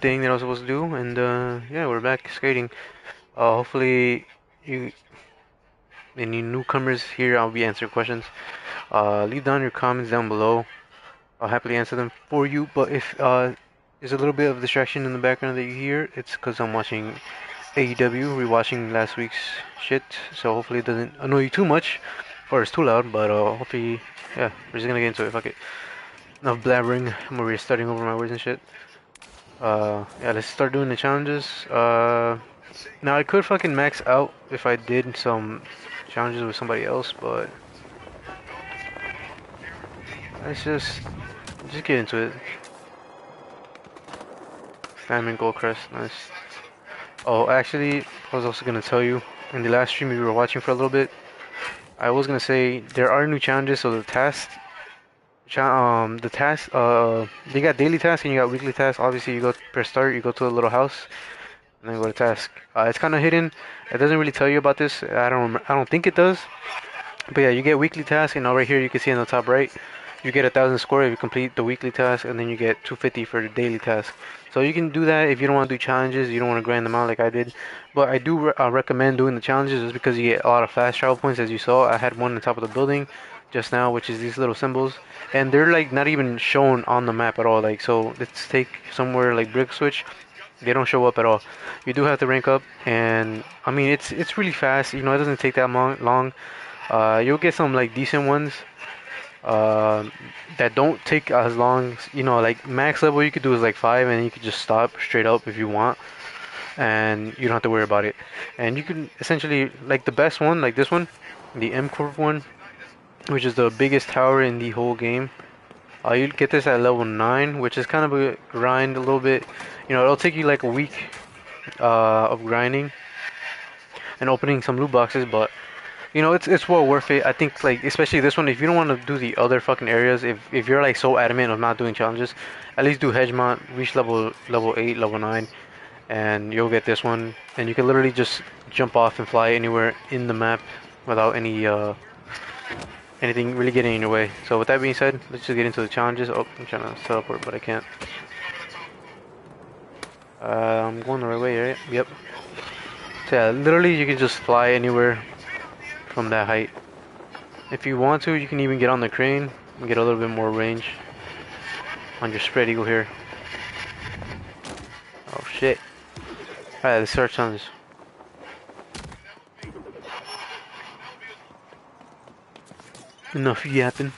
thing that I was supposed to do, and yeah, we're back skating. Hopefully, you any newcomers here, I'll be answering questions. Leave down your comments down below. I'll happily answer them for you. But if there's a little bit of distraction in the background that you hear, it's because I'm watching AEW, rewatching last week's shit. So hopefully it doesn't annoy you too much, or it's too loud. But hopefully, yeah, we're just gonna get into it. Fuck it. Enough blabbering. I'm already starting over my words and shit. Yeah, let's start doing the challenges. Now I could fucking max out if I did some challenges with somebody else, but let's just get into it. Diamond Gold Crest, nice. Oh, actually, I was also gonna tell you in the last stream we were watching for a little bit. I was gonna say there are new challenges, so the task, you got daily tasks and you got weekly tasks. Obviously, you go press start, you go to a little house, and then go to task. It's kind of hidden. It doesn't really tell you about this. I don't think it does. But yeah, you get weekly tasks, and now right here you can see in the top right, you get 1,000 score if you complete the weekly task, and then you get 250 for the daily task. So you can do that if you don't want to do challenges, you don't want to grind them out like I did. But I do recommend doing the challenges just because you get a lot of fast travel points, as you saw. I had one on the top of the building just now, which is these little symbols, and they're like not even shown on the map at all. Like, so let's take somewhere like Brick Switch. They don't show up at all. You do have to rank up, and I mean it's really fast. You know, it doesn't take that long. You'll get some like decent ones uh, that don't take as long. You know, like max level you could do is like 5, and you could just stop straight up if you want, and you don't have to worry about it. And you can essentially like the best one, like this one, the M Corp one, which is the biggest tower in the whole game. You get this at level 9, which is kind of a grind a little bit. You know, it'll take you like a week of grinding and opening some loot boxes, but you know, it's well worth it. I think like especially this one, if you don't want to do the other fucking areas, if you're like so adamant of not doing challenges, at least do Hegemont, reach level 8, level 9, and you'll get this one. And you can literally just jump off and fly anywhere in the map without anything really getting in your way. So with that being said, let's just get into the challenges. Oh, I'm trying to teleport, but I can't. I'm going the right way, right? Yep. So yeah, literally you can just fly anywhere from that height. If you want to, you can even get on the crane and get a little bit more range on your spread eagle here. Oh shit. Alright, let's start challenges. Enough yapping.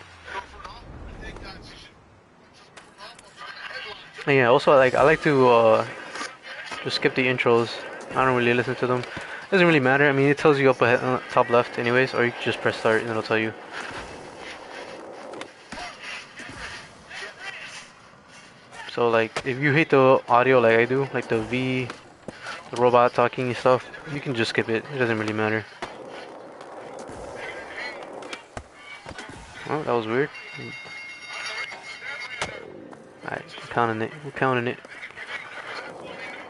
And yeah, also I like to just skip the intros. I don't really listen to them. Doesn't really matter. I mean, it tells you up ahead, top left anyways, or you can just press start and it'll tell you. So like, if you hate the audio like I do, like the robot talking and stuff, you can just skip it. It doesn't really matter. Oh, that was weird. Alright, we're counting it.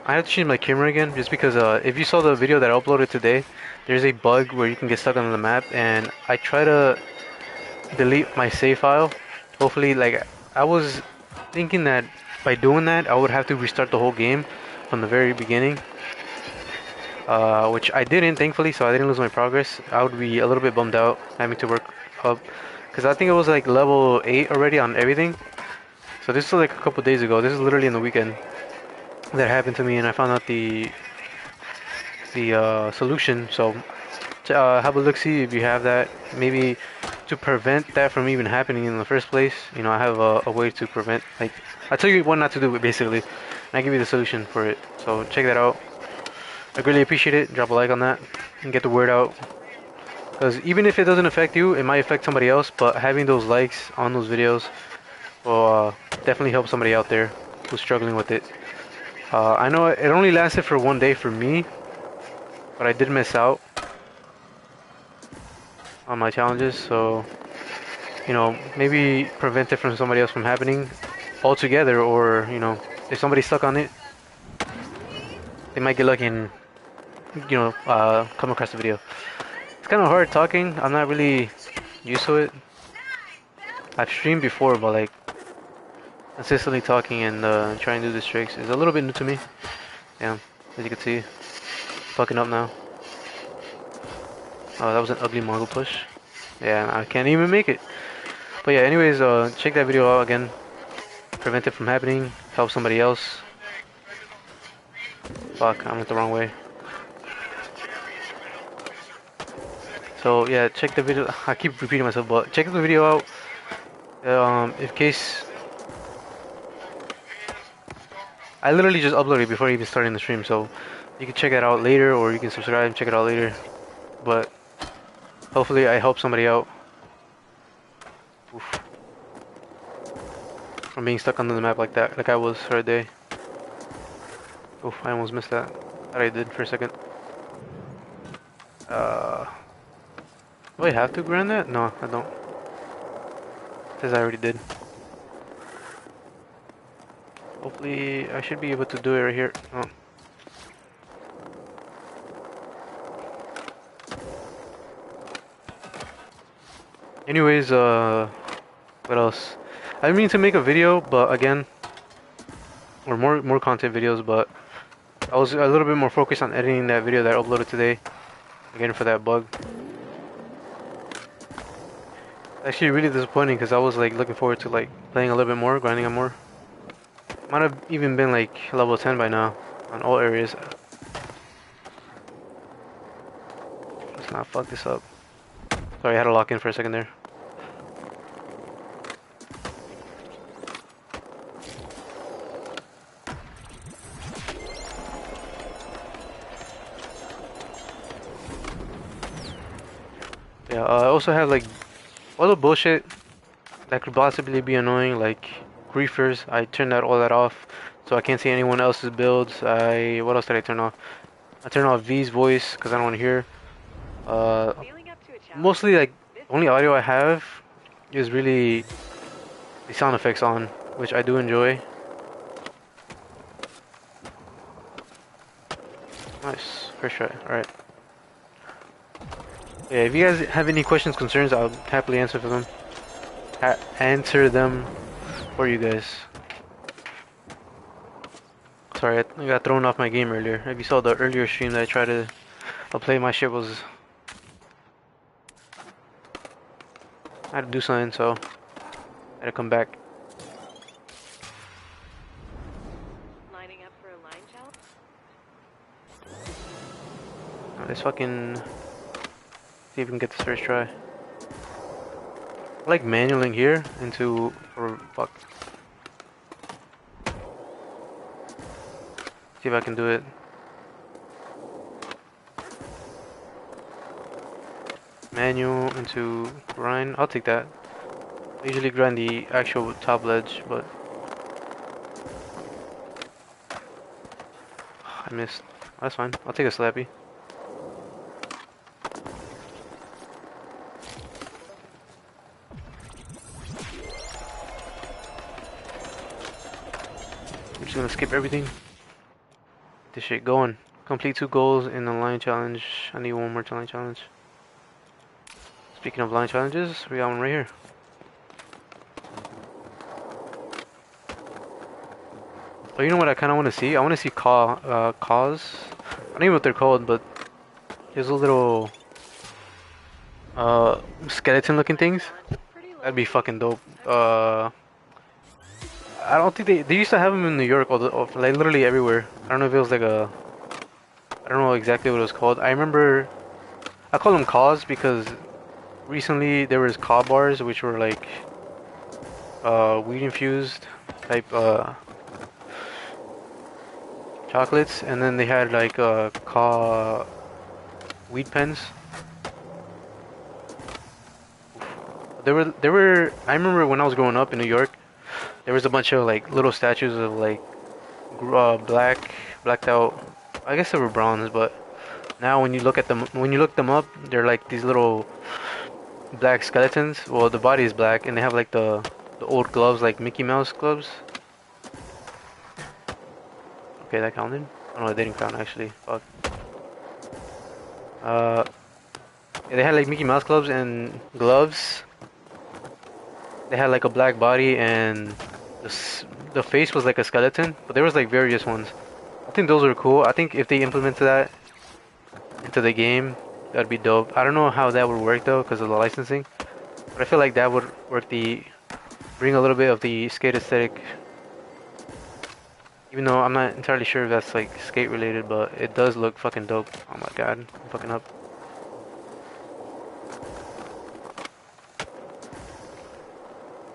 I have to change my camera again, just because if you saw the video that I uploaded today, there's a bug where you can get stuck on the map, and I try to delete my save file. Hopefully, like, I was thinking that by doing that, I would have to restart the whole game from the very beginning, which I didn't, thankfully, so I didn't lose my progress. I would be a little bit bummed out having to work up, because I think it was like level 8 already on everything. So this was like a couple days ago. This is literally in the weekend that happened to me, and I found out the solution. So have a look, see if you have that. Maybe to prevent that from even happening in the first place. You know, I have a way to prevent. Like, I tell you what not to do, basically, and I give you the solution for it. So check that out. I really appreciate it. Drop a like on that and get the word out. Because even if it doesn't affect you, it might affect somebody else. But having those likes on those videos will definitely help somebody out there who's struggling with it. I know it only lasted for 1 day for me, but I did miss out on my challenges, so you know, maybe prevent it from somebody else from happening altogether, or you know, if somebody's stuck on it, they might get lucky and you know, come across the video. It's kind of hard talking. I'm not really used to it. I've streamed before, but like consistently talking and trying to do these tricks is a little bit new to me. Yeah, as you can see, fucking up now. Oh, that was an ugly Mongol push. Yeah, I can't even make it. But yeah, anyways, check that video out again. Prevent it from happening. Help somebody else. Fuck, I went the wrong way. So yeah, check the video. I keep repeating myself, but check the video out. In case I literally just uploaded it before even starting the stream, so you can check it out later, or you can subscribe and check it out later. But hopefully, I help somebody out. Oof. From being stuck under the map like that, like I was for a day. Oof, I almost missed that. Thought I did for a second. Do I have to grind that? No, I don't. It says I already did. Hopefully, I should be able to do it right here. Oh. Anyways, what else? I mean to make a video, but again, or more content videos, but I was a little bit more focused on editing that video that I uploaded today. Again, for that bug. Actually, really disappointing because I was like looking forward to like playing a little bit more, grinding on more. Might have even been like level 10 by now on all areas. Let's not fuck this up. Sorry, I had to lock in for a second there. Yeah, I also have like all the bullshit that could possibly be annoying, like griefers. I turned all that off, so I can't see anyone else's builds. What else did I turn off? I turned off V's voice because I don't want to hear. Uh, Mostly like only audio I have is really the sound effects on, which I do enjoy. Nice, first try. All right. Yeah, if you guys have any questions, concerns, I'll happily answer for them. Answer them for you guys. Sorry, I got thrown off my game earlier. If you saw the earlier stream that I tried to play, my shit was. I had to do something, so I had to come back. Lining up for a line challenge? Let's fucking see if we can get this first try. I like manualing here into or fuck. See if I can do it. Manual into grind. I'll take that. I usually grind the actual top ledge, but I missed. That's fine. I'll take a slappy. I'm just gonna skip everything. Get this shit going. Complete 2 goals in the line challenge. I need one more line challenge. Speaking of line challenges, we got one right here. Oh, you know what I kind of want to see? I want to see cause. I don't even know what they're called, but there's a little skeleton looking things. That'd be fucking dope. I don't think they used to have them in New York, or like literally everywhere. I don't know if it was like a. I don't know exactly what it was called. I remember I call them cause because recently there was caw bars which were like weed infused type chocolates, and then they had like caw weed pens. There were I remember when I was growing up in New York, there was a bunch of like little statues of like blacked out. I guess they were bronze, but now when you look them up, they're like these little black skeletons. Well, the body is black, and they have like the old gloves, like Mickey Mouse gloves. Okay, that counted. Oh no, it didn't count actually. Fuck. Yeah, they had like Mickey Mouse gloves and gloves. They had like a black body and the face was like a skeleton, but there was like various ones. I think those were cool. I think if they implemented that into the game, that'd be dope. I don't know how that would work though, because of the licensing. But I feel like that would work the bring a little bit of the skate aesthetic. Even though I'm not entirely sure if that's like skate related, but it does look fucking dope. Oh my god, I'm fucking up.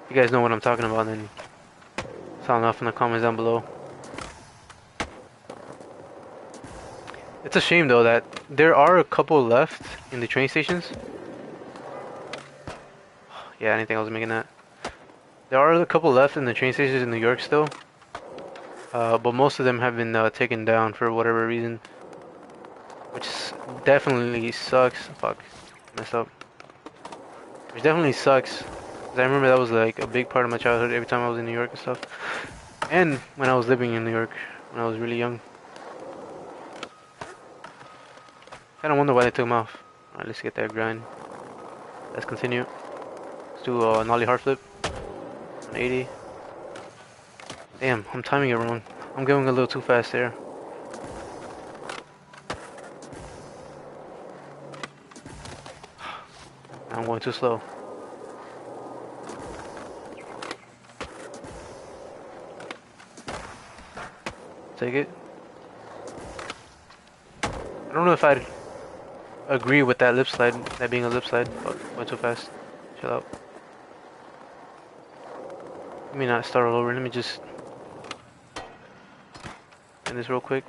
If you guys know what I'm talking about, then sound off in the comments down below. It's a shame though that there are a couple left in the train stations. Yeah, I didn't think I was making that. There are a couple left in the train stations in New York still, but most of them have been taken down for whatever reason, which definitely sucks. Fuck, messed up. Which definitely sucks. 'Cause I remember that was like a big part of my childhood every time I was in New York and stuff, and when I was living in New York when I was really young. Kind of wonder why they took him off. Alright, let's get that grind. Let's continue. Let's do a nollie hard flip. 180. Damn, I'm timing it wrong. I'm going a little too fast there. I'm going too slow. Take it. I don't know if I'd agree with that lip slide, that being a lip slide, but went too fast. Chill out. Let me not start all over. Let me just end this real quick.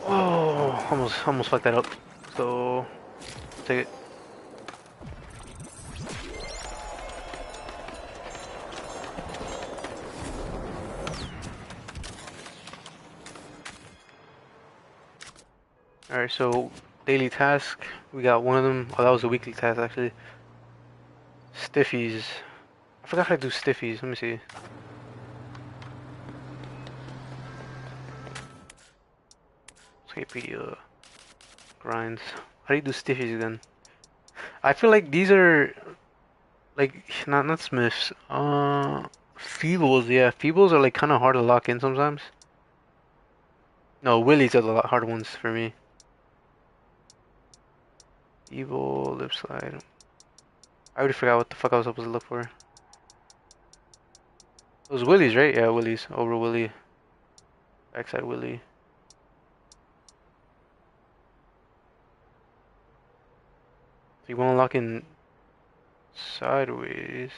Oh, almost fucked that up. So, take it. Alright, so daily task. We got one of them. Oh, that was a weekly task actually. Stiffies. I forgot how to do stiffies. Let me see. Wikipedia grinds. How do you do stiffies again? I feel like these are like not Smiths. Feebles. Yeah, Feebles are like kind of hard to lock in sometimes. No, Willies are the hard ones for me. Evil lip slide. I already forgot what the fuck I was supposed to look for. It was Willies, right? Yeah, Willies. Over Willie. Backside Willie. If you want to lock in sideways.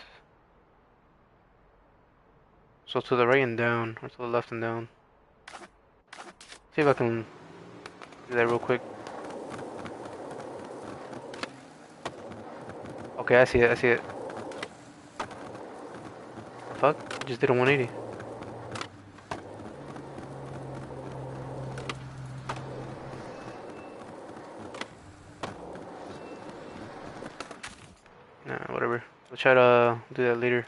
So to the right and down, or to the left and down. See if I can do that real quick. Okay, I see it, I see it. Fuck, just did a 180. Nah, whatever. We'll try to do that later.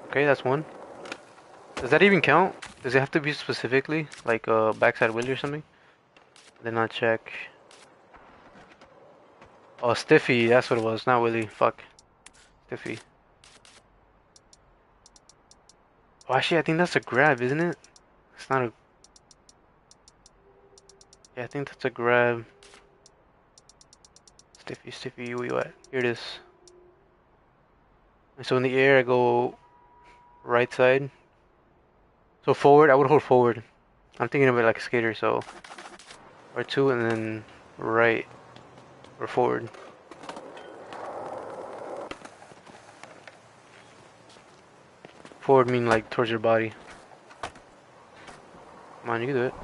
Okay, that's one. Does that even count? Does it have to be specifically like a backside wheel or something? Then I'll check. Oh, Stiffy, that's what it was, not Willy. Fuck. Stiffy. Oh, actually, I think that's a grab, isn't it? It's not a. Yeah, I think that's a grab. Stiffy, Stiffy, where you at? Here it is. And so in the air, I go right side. So forward, I would hold forward. I'm thinking of it like a skater, so R2 and then right or forward. Forward mean like towards your body. Come on, you can do it.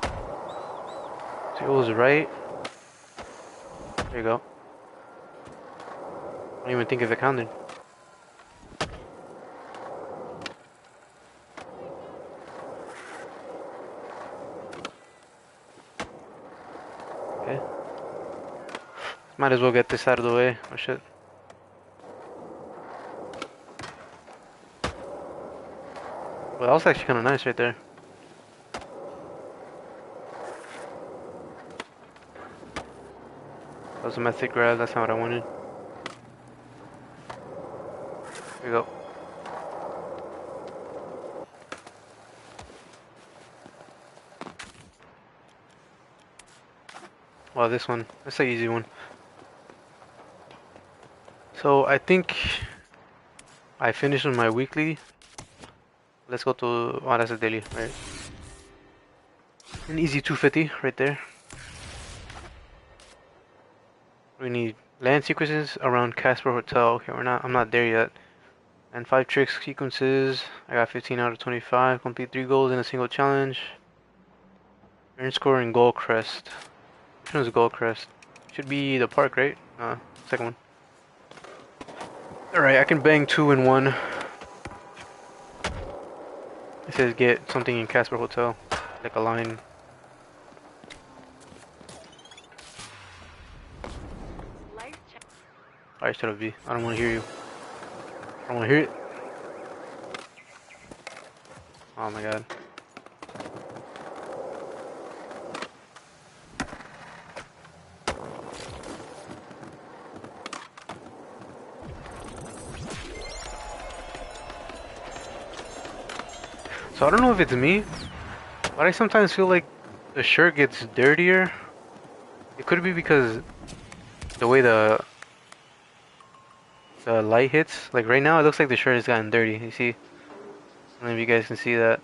So it goes right. There you go. I don't even think if it counted. Okay. Might as well get this out of the way. Oh shit. Well, that was actually kind of nice right there. That was a method grab. That's not what I wanted. There you go. Well, this one. That's the easy one. So I think I finished with my weekly. Let's go to. Oh, that's a daily, right? An easy 250 right there. We need land sequences around Casper Hotel. Okay, we're not. I'm not there yet. And 5 tricks sequences. I got 15 out of 25. Complete 3 goals in a single challenge. Earn score in Gold Crest. Which one's Gold Crest? Should be the park, right? Second one. Alright, I can bang 2 in 1. It says get something in Casper Hotel. Like a line. Life check. Alright, shut up, V. I don't want to hear you. I don't want to hear it. Oh my god. So I don't know if it's me, but I sometimes feel like the shirt gets dirtier. It could be because the way the light hits. Like right now, it looks like the shirt has gotten dirty. You see? I don't know if you guys can see that.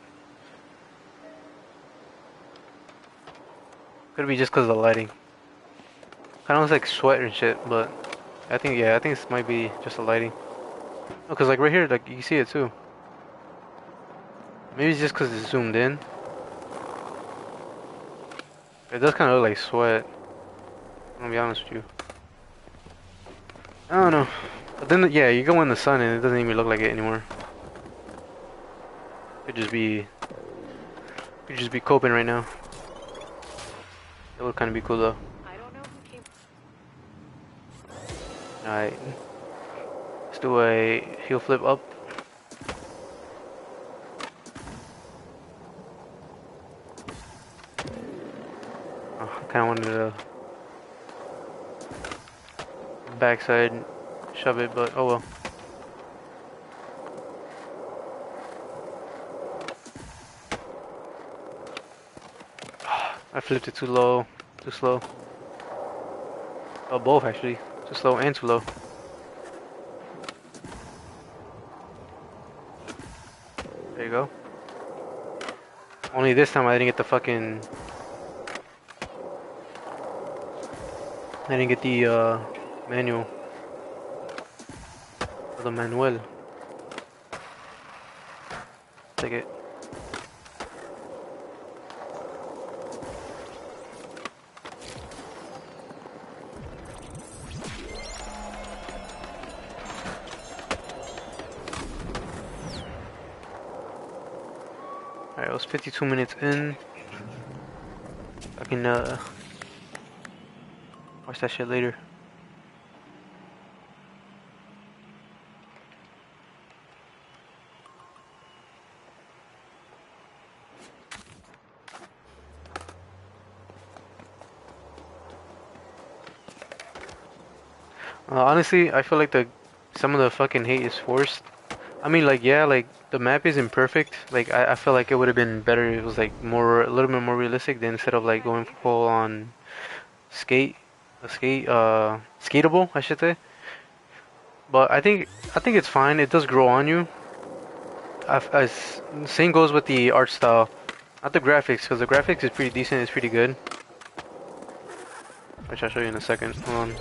Could be just because of the lighting. Kind of looks like sweat and shit, but I think this might be just the lighting. No, cause like right here, like you see it too. Maybe it's just cause it's zoomed in. It does kind of look like sweat. I'm gonna be honest with you. I don't know. But then, yeah, you go in the sun and it doesn't even look like it anymore. Could just be coping right now. It would kind of be cool though. I don't know who came. Alright, let's do a heel flip up. Oh, I kind of wanted to backside shove it, but oh well. I flipped it too low, too slow. Oh, both actually. Too slow and too low. There you go. Only this time I didn't get the fucking. I didn't get the manual. Or the manual. Take it. Alright, it was 52 minutes in. I can watch that shit later. Honestly, I feel like the some of the fucking hate is forced. I mean, like, yeah, like the map isn't perfect. Like, I feel like it would have been better if it was like more, a little bit more realistic than instead of like going full on skate, skateable, I should say. But I think it's fine. It does grow on you. Same goes with the art style, not the graphics, because the graphics is pretty decent. It's pretty good, which I'll show you in a second. Hold on.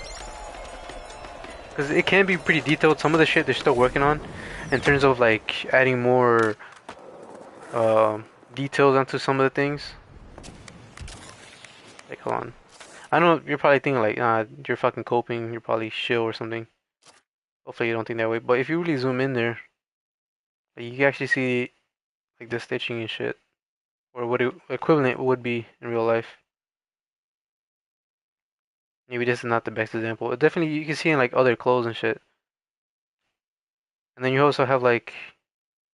Because it can be pretty detailed. Some of the shit they're still working on, in terms of like adding more uh, details onto some of the things. Like, hold on. I know you're probably thinking like, you're fucking coping. You're probably shill or something. Hopefully you don't think that way. But if you really zoom in there, like, you can actually see like the stitching and shit, or what it equivalent would be in real life. Maybe this is not the best example. It definitely you can see in like other clothes and shit. And then you also have like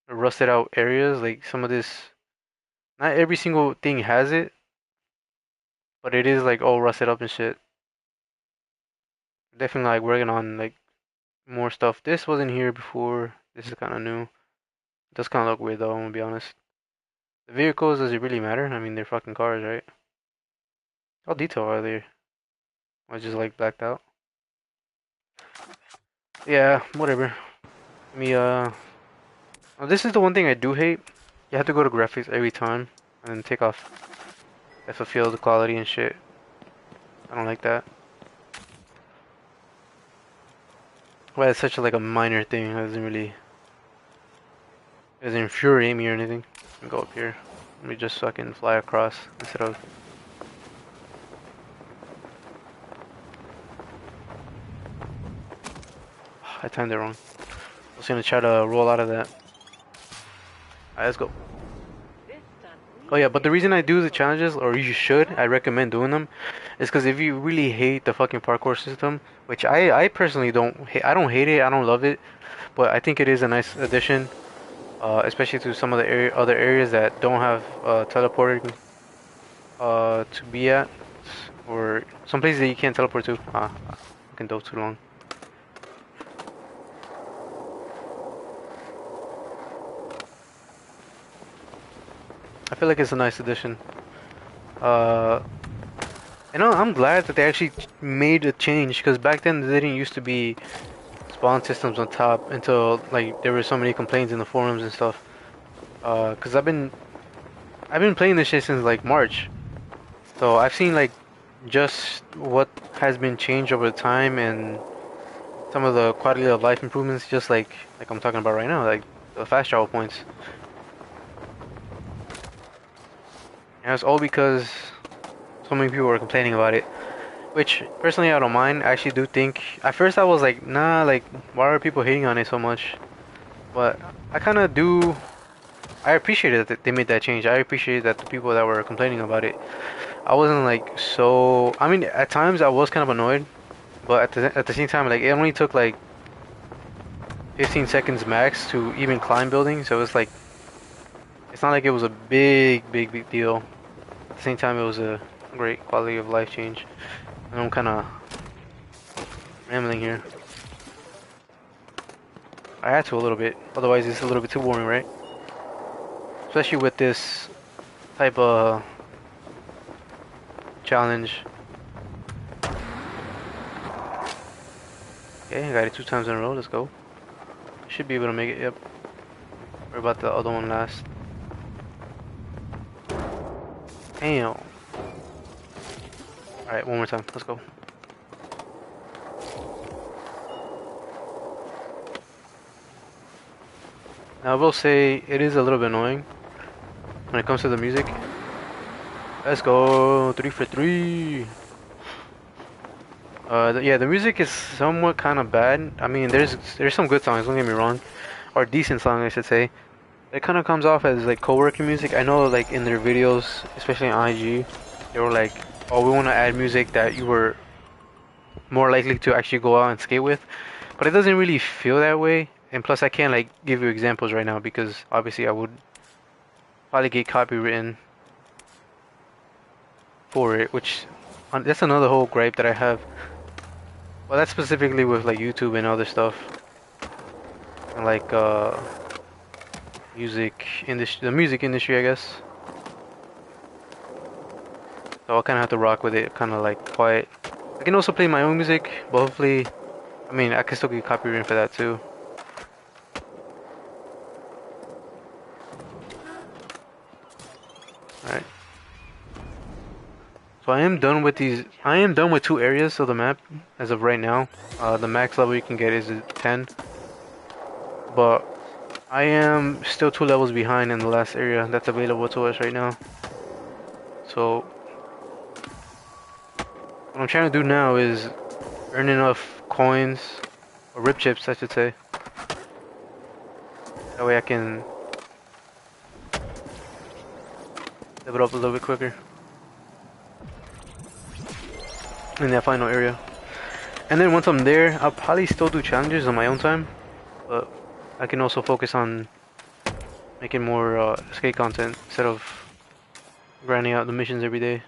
rusted out areas. Like some of this, not every single thing has it, but it is like all rusted up and shit. Definitely like working on like more stuff. This wasn't here before. This is kind of new. It does kind of look weird though, I'm gonna be honest. The vehicles, does it really matter? I mean, they're fucking cars, right? How detailed are they? I just like blacked out. Yeah, whatever. Let me oh, this is the one thing I do hate. You have to go to graphics every time and then take off FFL, the quality and shit. I don't like that. Well, it's such a, like a minor thing. It doesn't infuriate me or anything. Let me go up here. Let me just fucking fly across instead of. I timed it wrong. I was gonna try to roll out of that. Alright, let's go. Oh yeah, but the reason I do the challenges, or you should, I recommend doing them, is because if you really hate the fucking parkour system, which I personally don't hate, I don't hate it, I don't love it, but I think it is a nice addition, especially to some of the other areas that don't have teleporting to be at, or some places that you can't teleport to. I can dove too long. I feel like it's a nice addition. Uh, I'm glad that they actually made a change because back then they didn't used to be spawn systems on top until like there were so many complaints in the forums and stuff. Cause I've been playing this shit since like March, so I've seen like just what has been changed over time and some of the quality of life improvements, just like I'm talking about right now, like the fast travel points. And it's all because so many people were complaining about it. Which personally I don't mind. I actually do think at first I was like, nah, like why are people hating on it so much? But I kind of do. I appreciated that they made that change. I appreciate that the people that were complaining about it. I wasn't like so. I mean, at times I was kind of annoyed, but at the same time, like it only took like 15 seconds max to even climb buildings. So it's like it's not like it was a big deal. At the same time, it was a great quality of life change. And I'm kind of rambling here. I had to a little bit, otherwise it's a little bit too boring, right? Especially with this type of challenge. Okay, I got it 2 times in a row. Let's go. Should be able to make it. Yep. What about the other one last? Damn. All right, one more time. Let's go. Now I will say it is a little bit annoying when it comes to the music. Let's go 3 for 3. Yeah, the music is somewhat kind of bad. I mean, there's some good songs. Don't get me wrong, or decent songs, I should say. It kind of comes off as like co-working music. I know, like in their videos, especially on IG, they were like, "Oh, we want to add music that you were more likely to actually go out and skate with," but it doesn't really feel that way. And plus, I can't like give you examples right now because obviously I would probably get copywritten for it, which that's another whole gripe that I have. Well, that's specifically with like YouTube and other stuff, and like music industry, the music industry, I guess. So I'll kind of have to rock with it, kind of like quiet. I can also play my own music, but hopefully, I mean, I can still get copyrighted for that too. Alright. So I am done with these. I am done with 2 areas of the map as of right now. The max level you can get is 10, but I am still 2 levels behind in the last area that's available to us right now. So what I'm trying to do now is earn enough coins, or rip chips, I should say. That way I can level up a little bit quicker in that final area. And then once I'm there, I'll probably still do challenges on my own time, but I can also focus on making more skate content instead of grinding out the missions every day.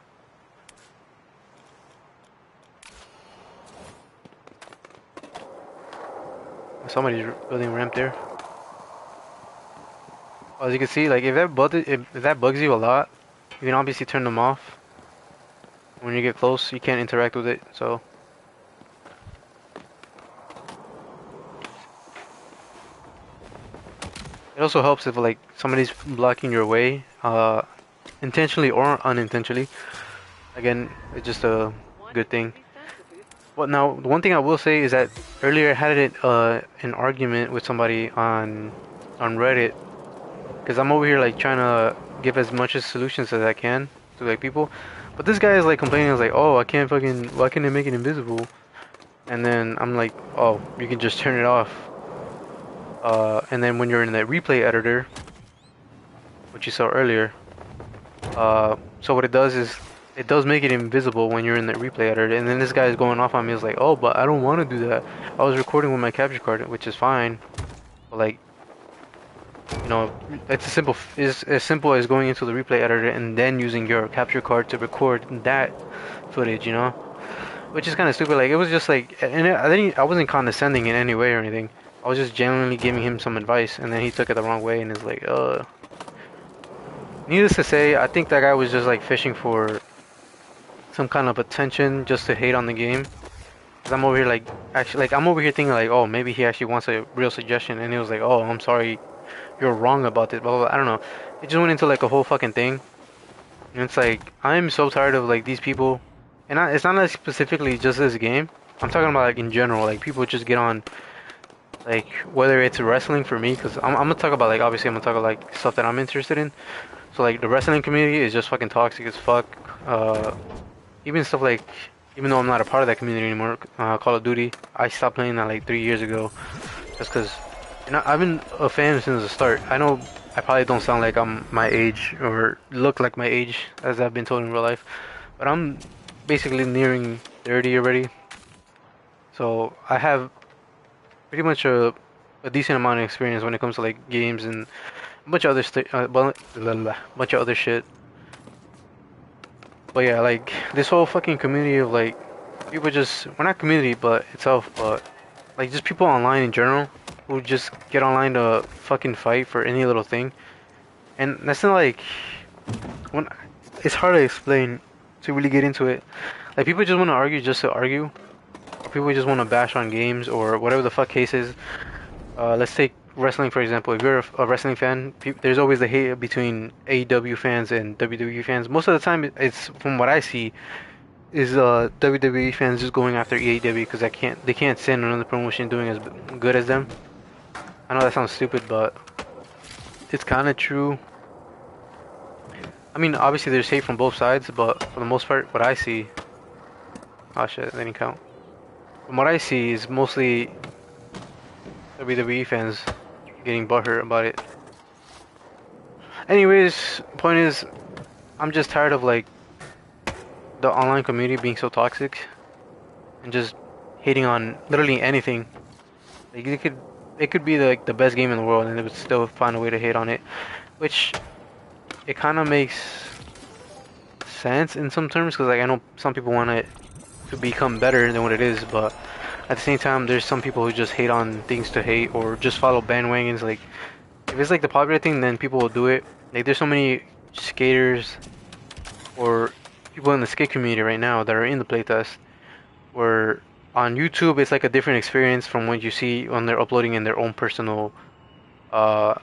Somebody's building a ramp there. As you can see, like if that bugs you a lot, you can obviously turn them off. When you get close, you can't interact with it. So it also helps if like somebody's blocking your way, intentionally or unintentionally. Again, it's just a One good thing. movie set with who's But now, the one thing I will say is that earlier I had an argument with somebody on Reddit because I'm over here like trying to give as much as solutions as I can to like people. But this guy is like complaining, is like, oh, I can't fucking, why can't I make it invisible? And then I'm like, oh, you can just turn it off. And then when you're in the replay editor, which you saw earlier, so what it does is it does make it invisible when you're in the replay editor. And then this guy is going off on me, is like, oh, but I don't want to do that. I was recording with my capture card, which is fine. But like, you know, it's as simple as going into the replay editor and then using your capture card to record that footage, you know, which is kind of stupid. Like it was just like, and I wasn't condescending in any way or anything. I was just genuinely giving him some advice, and then he took it the wrong way and is like, Needless to say, I think that guy was just like fishing for some kind of attention just to hate on the game. Cause I'm over here like actually like I'm over here thinking like, oh, maybe he actually wants a real suggestion, and he was like, oh, I'm sorry, you're wrong about this, blah, blah, blah. I don't know. It just went into like a whole fucking thing. And it's like, I'm so tired of like these people. And it's not like specifically just this game. I'm talking about like in general. Like people just get on, like whether it's wrestling for me, because I'm gonna talk about like, obviously I'm gonna talk about like stuff that I'm interested in. So like the wrestling community is just fucking toxic as fuck. Even stuff like, even though I'm not a part of that community anymore, Call of Duty, I stopped playing that like 3 years ago. Just because, you know, I've been a fan since the start. I know I probably don't sound like I'm my age or look like my age as I've been told in real life, but I'm basically nearing 30 already. So I have pretty much a decent amount of experience when it comes to like games and a bunch of other bunch of other shit. But yeah, like this whole fucking community of like people just, well, not community but itself, but like just people online in general who just get online to fucking fight for any little thing. And that's not like, when it's hard to explain to really get into it. Like people just want to argue just to argue, or people just want to bash on games or whatever the fuck case is. Let's take wrestling for example. If you're a wrestling fan, there's always the hate between AEW fans and WWE fans. Most of the time, it's from what I see is WWE fans just going after AEW because they can't stand another promotion doing as good as them. I know that sounds stupid, but it's kind of true. I mean, obviously there's hate from both sides, but for the most part, what I see, oh shit, that didn't count. From what I see is mostly WWE fans getting butthurt about it. Anyways, point is, I'm just tired of like the online community being so toxic and just hating on literally anything. Like it could be like the best game in the world and they would still find a way to hate on it, which it kind of makes sense in some terms because like I know some people want it to become better than what it is, but at the same time, there's some people who just hate on things to hate or just follow bandwagons. Like if it's like the popular thing, then people will do it. Like there's so many skaters or people in the skate community right now that are in the playtest where on YouTube it's like a different experience from what you see when they're uploading in their own personal uh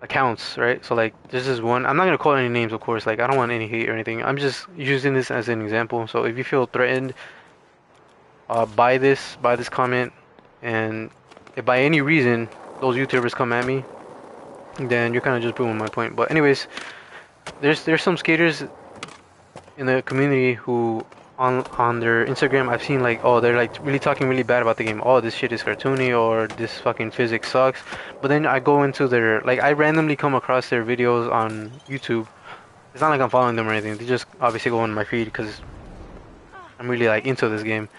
accounts, right? So like this is one. I'm not gonna call any names, of course. Like I don't want any hate or anything. I'm just using this as an example. So if you feel threatened by this comment, and if by any reason those YouTubers come at me, then you're kind of just proving my point. But anyways, there's some skaters in the community who on their Instagram I've seen like, oh, they're like really talking really bad about the game. Oh, this shit is cartoony or this fucking physics sucks. But then I go into their, like, I randomly come across their videos on YouTube. It's not like I'm following them or anything. They just obviously go on my feed because I'm really like into this game.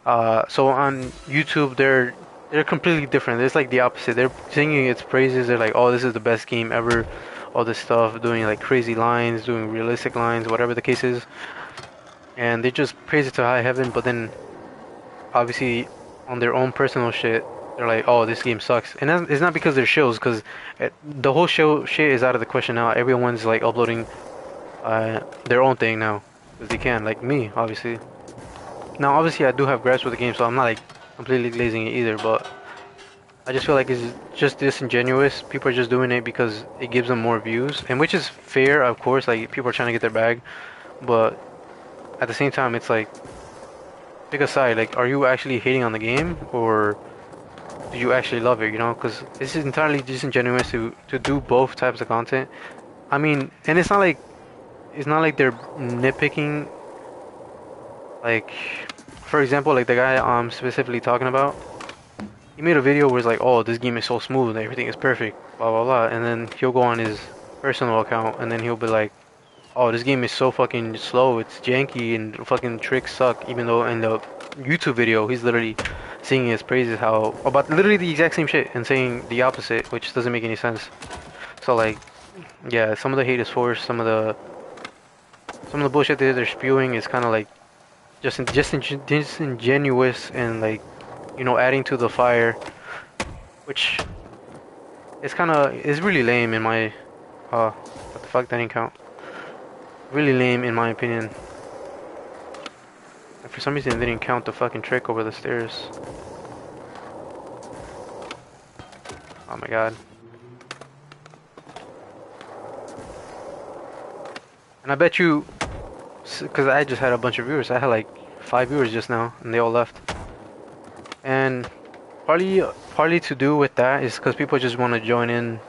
So on YouTube they're completely different. It's like the opposite. They're singing its praises. They're like, oh, this is the best game ever. All this stuff, doing like crazy lines, doing realistic lines, whatever the case is. And they just praise it to high heaven. But then, obviously, on their own personal shit, they're like, "Oh, this game sucks," and it's not because they're shills, because the whole show shit is out of the question now. Everyone's like uploading their own thing now because they can, like me, obviously. Now, obviously, I do have grasp with the game, so I'm not like completely glazing it either. But I just feel like it's just disingenuous. People are just doing it because it gives them more views, and which is fair, of course. Like people are trying to get their bag, but at the same time, it's like pick a side. Like, are you actually hating on the game, or do you actually love it? You know, because this is entirely disingenuous to do both types of content. I mean, and it's not like they're nitpicking. Like, for example, like the guy I'm specifically talking about, he made a video where it's like, oh, this game is so smooth, everything is perfect, blah blah blah, and then he'll go on his personal account and then he'll be like, oh, this game is so fucking slow, it's janky, and fucking tricks suck. Even though in the YouTube video, he's literally singing his praises how about literally the exact same shit and saying the opposite, which doesn't make any sense. So like, yeah, some of the hate is forced. Some of the bullshit that they're spewing is kind of like disingenuous and like adding to the fire, which is really lame in my what the fuck, that didn't count. Really lame in my opinion. And for some reason they didn't count the fucking trick over the stairs. Oh my god. And I bet you, because I just had a bunch of viewers. I had like 5 viewers just now, and they all left. And partly to do with that is because people just want to join in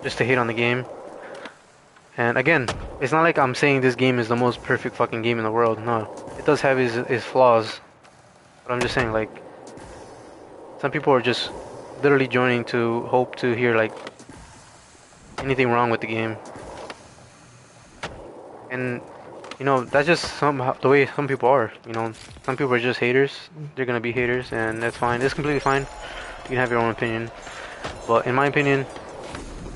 just to hate on the game. And again, it's not like I'm saying this game is the most perfect fucking game in the world. No, it does have its flaws. But I'm just saying, like, some people are just literally joining to hope to hear like anything wrong with the game. And that's just somehow the way some people are. Some people are just haters. They're gonna be haters, and that's fine. It's completely fine. You can have your own opinion. But in my opinion,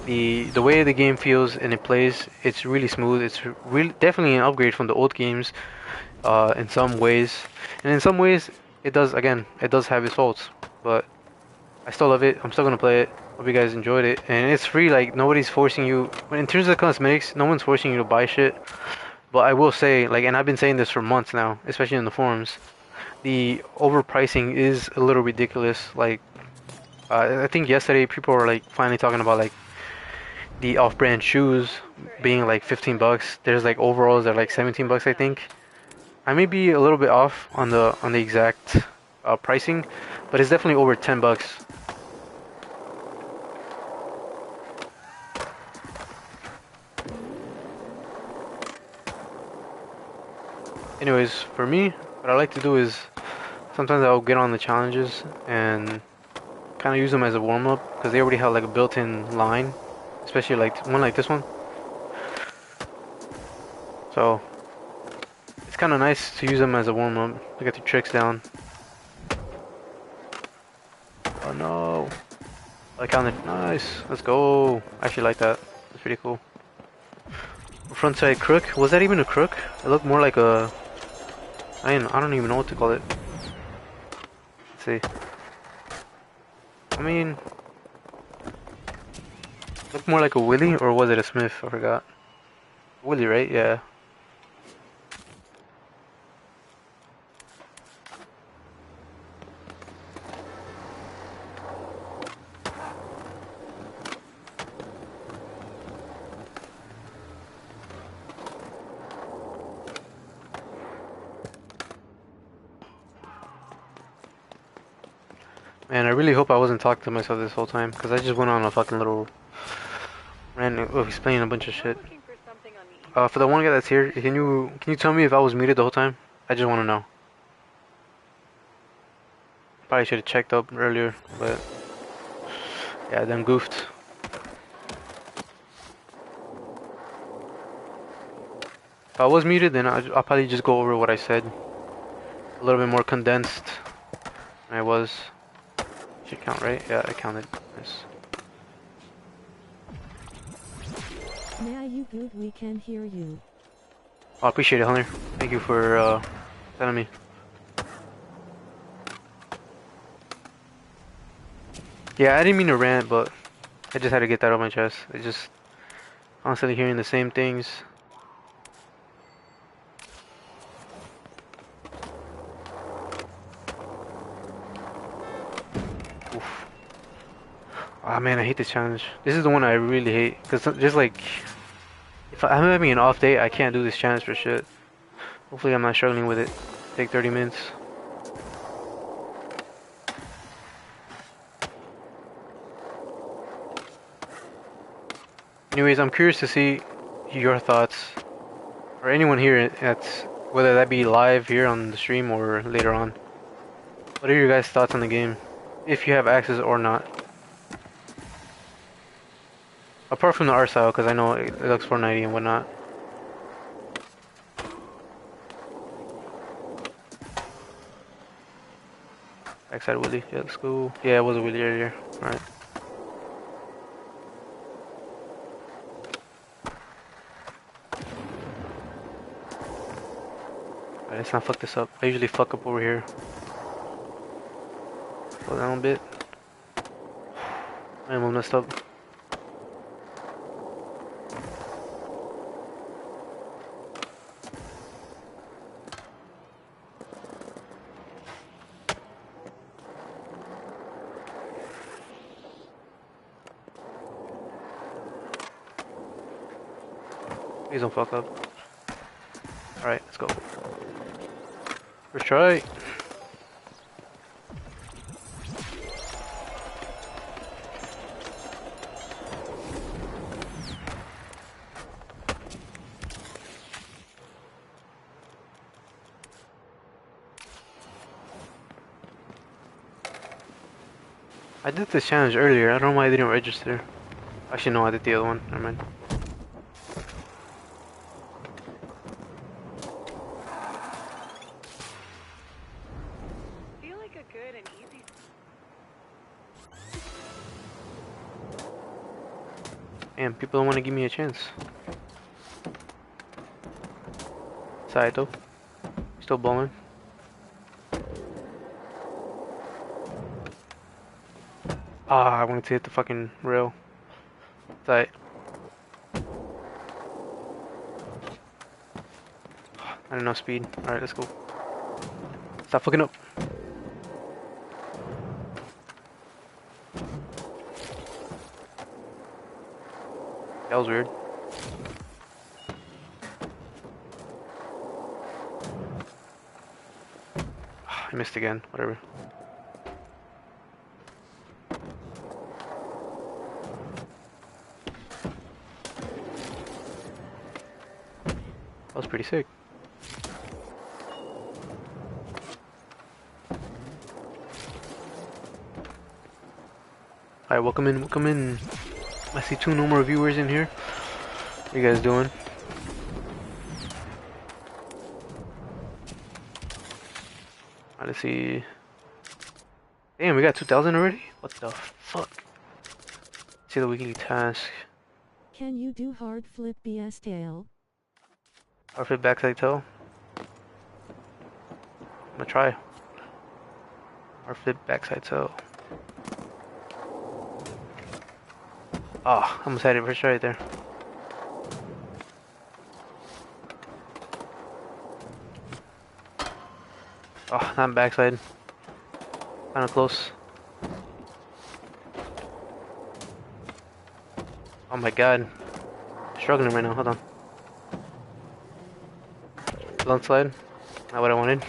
the way the game feels and it plays, it's really smooth. It's really definitely an upgrade from the old games, in some ways, and in some ways it does have its faults. But I still love it. I'm still gonna play it. Hope you guys enjoyed it, and it's free. Like nobody's forcing you. But in terms of cosmetics, no one's forcing you to buy shit. But I will say, like, and I've been saying this for months now, especially in the forums, the overpricing is a little ridiculous. Like, I think yesterday people were like finally talking about like the off-brand shoes being like 15 bucks. There's like overalls that are like 17 bucks, I think. I may be a little bit off on the exact pricing, but it's definitely over 10 bucks. Anyways, for me, what I like to do is sometimes I'll get on the challenges and kind of use them as a warm up because they already have like a built-in line, especially like one like this one. So it's kind of nice to use them as a warm up to get the tricks down. Oh no! I counted. Nice. Let's go. I actually like that. That's pretty cool. Frontside crook. Was that even a crook? It looked more like a. I don't even know what to call it. Let's see. I mean, looked more like a Willy, or was it a Smith? I forgot. Willy, right? Yeah. Man, I really hope I wasn't talking to myself this whole time, because I just went on a fucking little rant of explaining a bunch of shit. Looking for something on the east. For the one guy that's here, can you tell me if I was muted the whole time? I just want to know. Probably should have checked up earlier, but yeah, I done goofed. If I was muted, then I'll probably just go over what I said, a little bit more condensed than I was. Should count, right? Yeah, I counted. Nice. Now you good, we can hear you. Oh, I appreciate it, Hunter. Thank you for telling me. Yeah, I didn't mean to rant, but I just had to get that off my chest. I just constantly hearing the same things. Oof. Ah man, I hate this challenge. This is the one I really hate. Cause just like, if I'm having an off day, I can't do this challenge for shit. Hopefully I'm not struggling with it. Take 30 minutes. Anyways, I'm curious to see your thoughts, or anyone here that's, whether that be live here on the stream or later on. What are your guys' thoughts on the game? If you have access or not. Apart from the art style, because I know it looks 490 and whatnot. Backside Willy, yeah, let's go. Yeah, it was a Willy earlier. Alright. Alright, let's not fuck this up. I usually fuck up over here. Slow down a bit. I almost messed up. Please don't fuck up. Alright, let's go. First try. I did this challenge earlier. I don't know why I didn't register. Actually, no, I did the other one. Never mind. Feel like a good and easy. Damn, people don't want to give me a chance. Saito. Still balling. Ah, I wanted to hit the fucking rail. Tight. I don't know speed. Alright, let's go. Stop fucking up. That was weird. I missed again. Whatever. That was pretty sick. Alright, welcome in, welcome in. I see 2 no more viewers in here. What you guys doing? Alright, let's see. Damn, we got 2,000 already? What the fuck? See the weekly task. Can you do hard flip BS tail? Or flip backside toe. I'm gonna try. Or flip backside toe. Ah, almost had it first right there. Oh, not backside. Kinda close. Oh my god. Struggling right now, hold on. Blunt slide. Not what I wanted.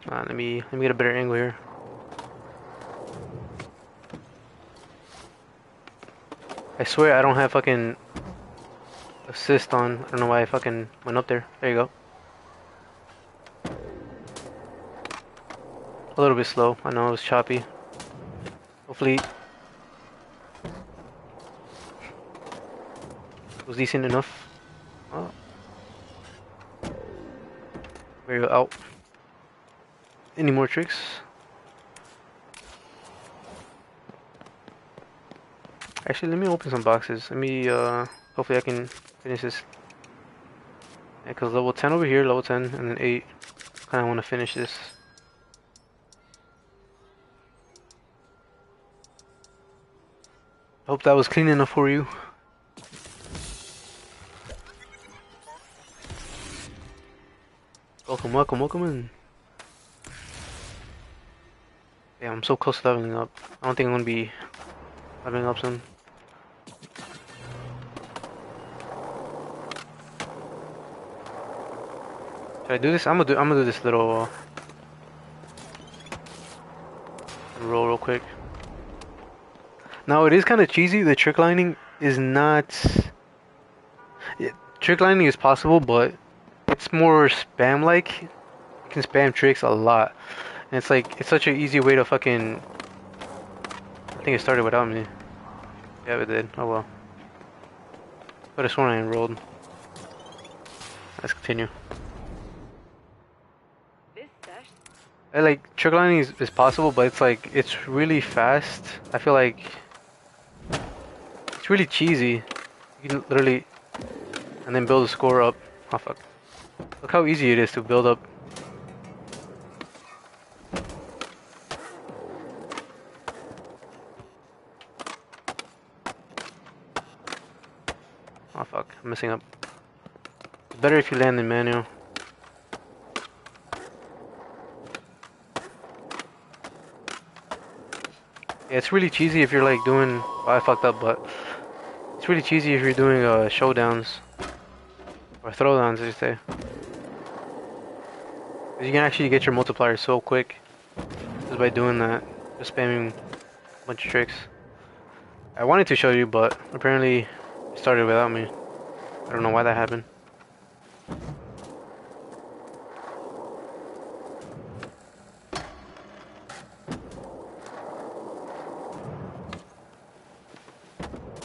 Let me get a better angle here. I swear I don't have fucking assist on. I don't know why I fucking went up there. There you go. A little bit slow. I know it was choppy. Hopefully it was decent enough. Oh. There you go. Out. Any more tricks? Actually, let me open some boxes. Let me, hopefully I can finish this. Yeah, cause level 10 over here, level 10, and then 8. Kinda wanna finish this. Hope that was clean enough for you. Welcome, welcome, welcome in. Yeah, I'm so close to leveling up. I don't think I'm gonna be leveling up soon. Should I do this? I'm gonna do this little roll real quick. Now it is kind of cheesy. The trick lining is not. Yeah, trick lining is possible, but it's more spam like. You can spam tricks a lot, and it's like it's such an easy way to fucking. I think it started without me. Yeah, it did. Oh well. Could have sworn I enrolled. Let's continue. This sesh. I like trick lining is possible, but it's like it's really fast. I feel like it's really cheesy. You can literally and then build a score up. Oh fuck! Look how easy it is to build up. Oh fuck! I'm messing up. It's better if you land in manual. Yeah, it's really cheesy if you're like doing. Oh, I fucked up, but it's really cheesy if you're doing showdowns or throwdowns, as you say. 'Cause you can actually get your multiplier so quick just by doing that, just spamming a bunch of tricks. I wanted to show you, but apparently it started without me. I don't know why that happened.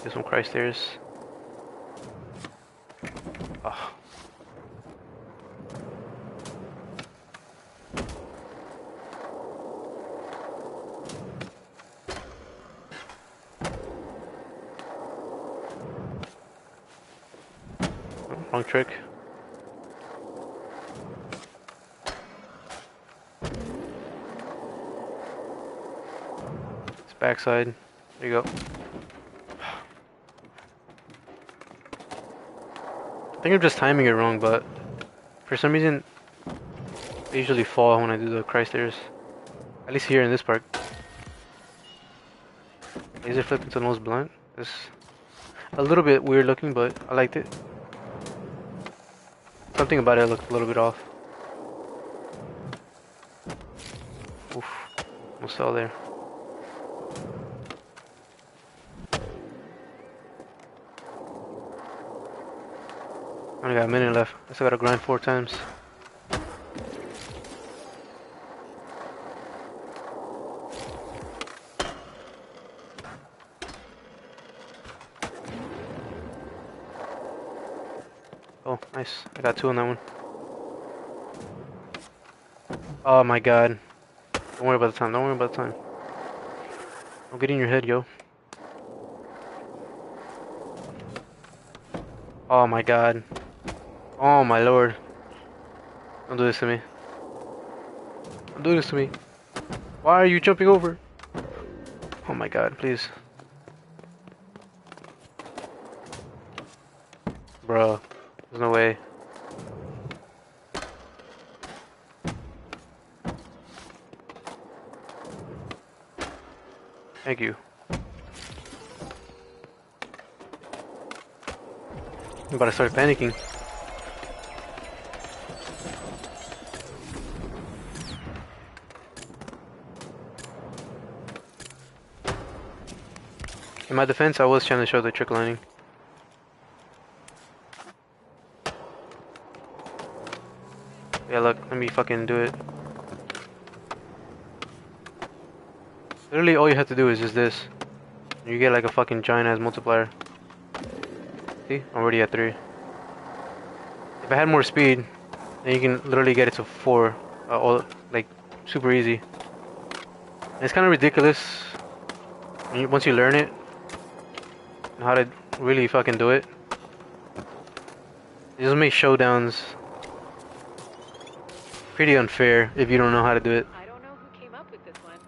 Get some Christ stairs. Oh. Wrong trick. It's backside. There you go. I think I'm just timing it wrong, but for some reason I usually fall when I do the Christ stairs. At least here in this part. Laser flip into nose blunt. It's a little bit weird looking, but I liked it. Something about it looked a little bit off. Oof. Almost fell there. I only got a minute left. I still gotta grind 4 times. Oh, nice. I got 2 on that one. Oh my god. Don't worry about the time. Don't worry about the time. Don't get in your head, yo. Oh my god. Oh my lord. Don't do this to me. Don't do this to me. Why are you jumping over? Oh my god, please. Bro, there's no way. Thank you. I'm about to start panicking. In my defense, I was trying to show the trick lining. Yeah, look, let me fucking do it. Literally, all you have to do is just this. You get like a fucking giant ass multiplier. See? I'm already at 3. If I had more speed, then you can literally get it to 4. All, like, super easy. And it's kind of ridiculous. Once you learn it, and how to really fucking do it. It just makes showdowns pretty unfair if you don't know how to do it. I don't know who came up with this one.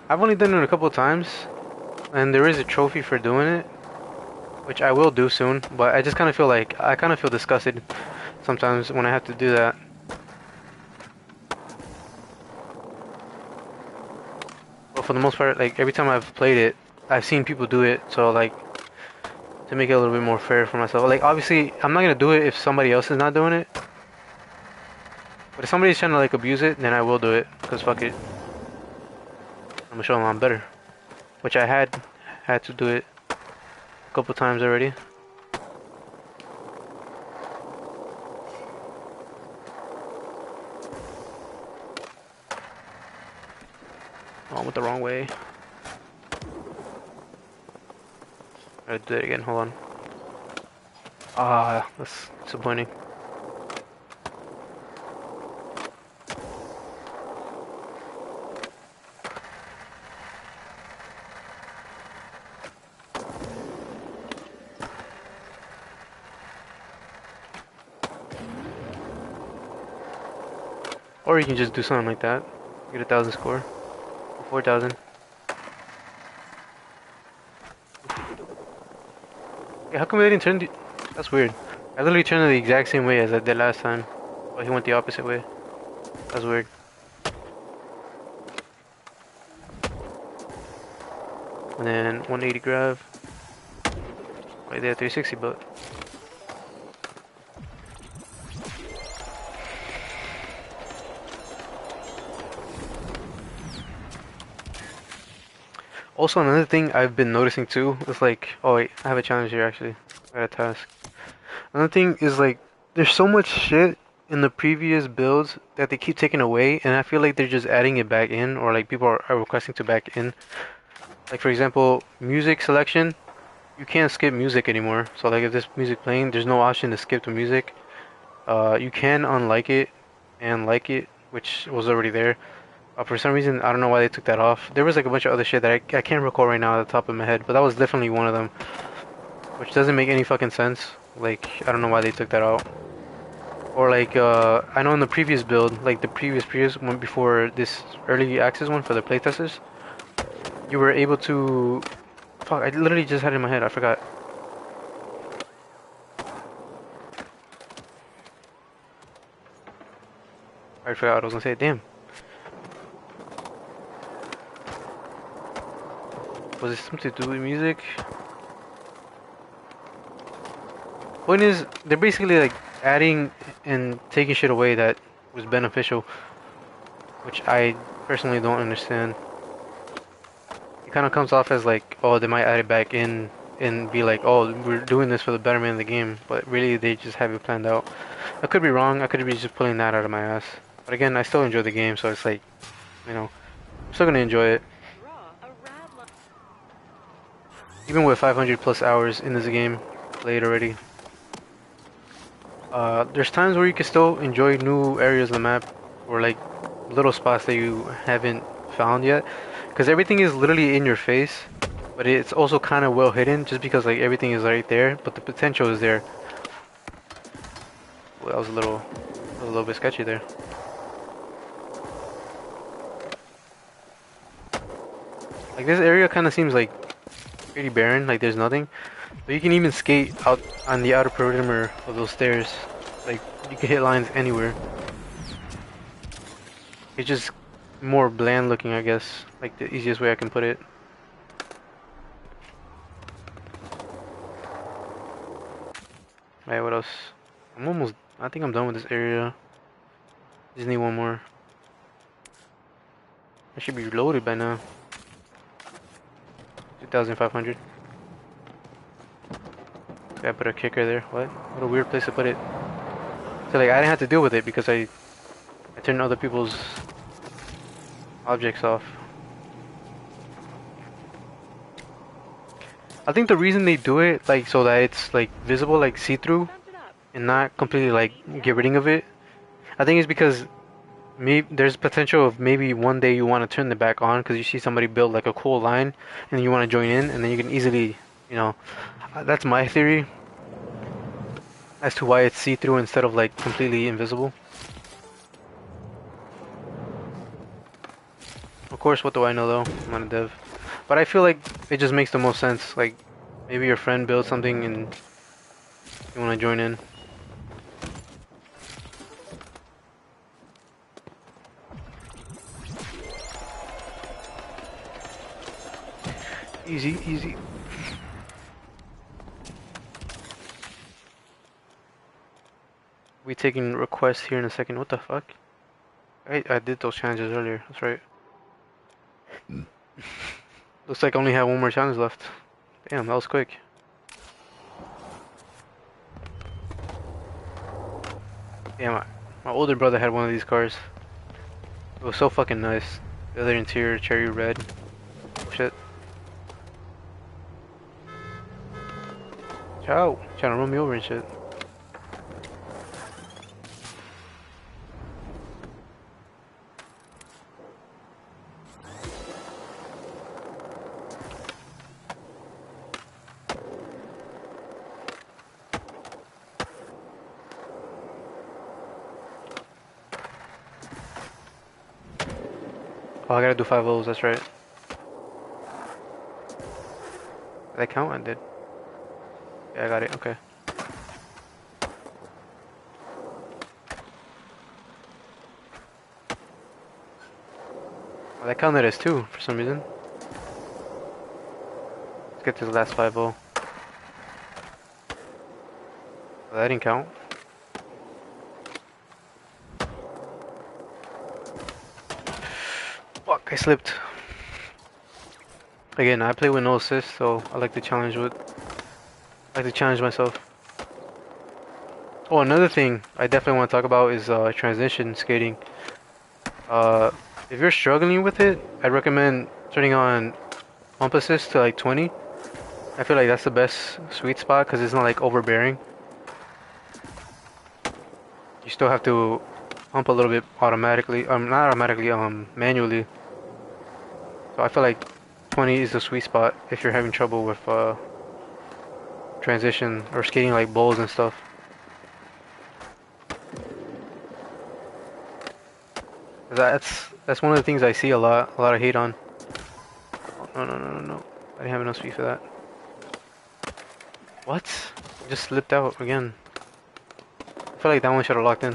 I've only done it a couple times, and there is a trophy for doing it, which I will do soon. But I just kind of feel like I kind of feel disgusted sometimes when I have to do that. But for the most part, like every time I've played it, I've seen people do it. So like to make it a little bit more fair for myself. Like obviously, I'm not gonna do it if somebody else is not doing it. But if somebody's trying to like abuse it, then I will do it. Cause fuck it, I'm gonna show them I'm better. Which I had to do it a couple times already. Oh, I went the wrong way. I gotta do it again. Hold on. Ah, that's disappointing. Or you can just do something like that. Get 1,000 score. 4,000. Yeah, how come they didn't turn the... That's weird. I literally turned it the exact same way as I did last time. But he went the opposite way. That's weird. And then 180 grab. Right there, 360 but. Also, another thing I've been noticing too is like, oh wait, I have a challenge here actually. I got a task. Another thing is like, there's so much shit in the previous builds that they keep taking away, and I feel like they're just adding it back in, or like people are requesting to back in. Like for example, music selection, you can't skip music anymore. So like if this music playing, there's no option to skip the music. You can unlike it and like it, which was already there. For some reason, I don't know why they took that off. There was like a bunch of other shit that I can't recall right now at the top of my head, but that was definitely one of them, which doesn't make any fucking sense. Like, I don't know why they took that out. Or like, I know in the previous build, like the previous one before this early access one for the playtesters, you were able to... Fuck, I literally just had it in my head, I forgot. I forgot what I was gonna say, damn. Was it something to do with music? Point is, they're basically like adding and taking shit away that was beneficial, which I personally don't understand. It kind of comes off as like, oh, they might add it back in and be like, oh, we're doing this for the betterment of the game, but really they just have it planned out. I could be wrong, I could be just pulling that out of my ass. But again, I still enjoy the game, so it's like, you know, I'm still gonna enjoy it. Even with 500 plus hours in this game, played already. There's times where you can still enjoy new areas of the map, or like little spots that you haven't found yet, because everything is literally in your face, but it's also kind of well hidden, just because like everything is right there, but the potential is there. Well, that was a little bit sketchy there. Like this area kind of seems like pretty barren, like there's nothing, but you can even skate out on the outer perimeter of those stairs. Like you can hit lines anywhere. It's just more bland looking, I guess. Like the easiest way I can put it. Alright, what else? I think I'm done with this area. Just need one more. I should be loaded by now. 2,500. I put a kicker there. What a weird place to put it. So like I didn't have to deal with it because I turned other people's objects off. I think the reason they do it like so that it's like visible, like see-through, and not completely like get rid of it. I think it's because maybe there's potential of maybe one day you want to turn it back on because you see somebody build like a cool line and you want to join in, and then you can easily, you know, that's my theory as to why it's see-through instead of like completely invisible. Of course, what do I know though? I'm not a dev. But I feel like it just makes the most sense. Like, maybe your friend builds something and you want to join in. Easy, easy. We taking requests here in a second. What the fuck? I did those challenges earlier. That's right. Looks like I only have one more challenge left. Damn, that was quick. Yeah, my older brother had one of these cars. It was so fucking nice. The other interior, cherry red. Oh, shit. Ciao. Trying to run me over and shit. Oh, I gotta do 5 O's, that's right. Did that count? I did. Yeah, I got it, okay. Oh, that counted as 2 for some reason. Let's get this last 5 O. Oh, that didn't count. Fuck, I slipped. Again, I play with no assist, so I like to challenge myself. Oh, another thing I definitely want to talk about is transition skating. Uh, if you're struggling with it, I'd recommend turning on pump assist to like 20. I feel like that's the best sweet spot because it's not like overbearing. You still have to pump a little bit automatically, not automatically, manually. So I feel like 20 is the sweet spot if you're having trouble with transition or skating like bowls and stuff. That's one of the things I see a lot of hate on. Oh, no. I didn't have enough speed for that. What? I just slipped out again. I feel like that one should have locked in.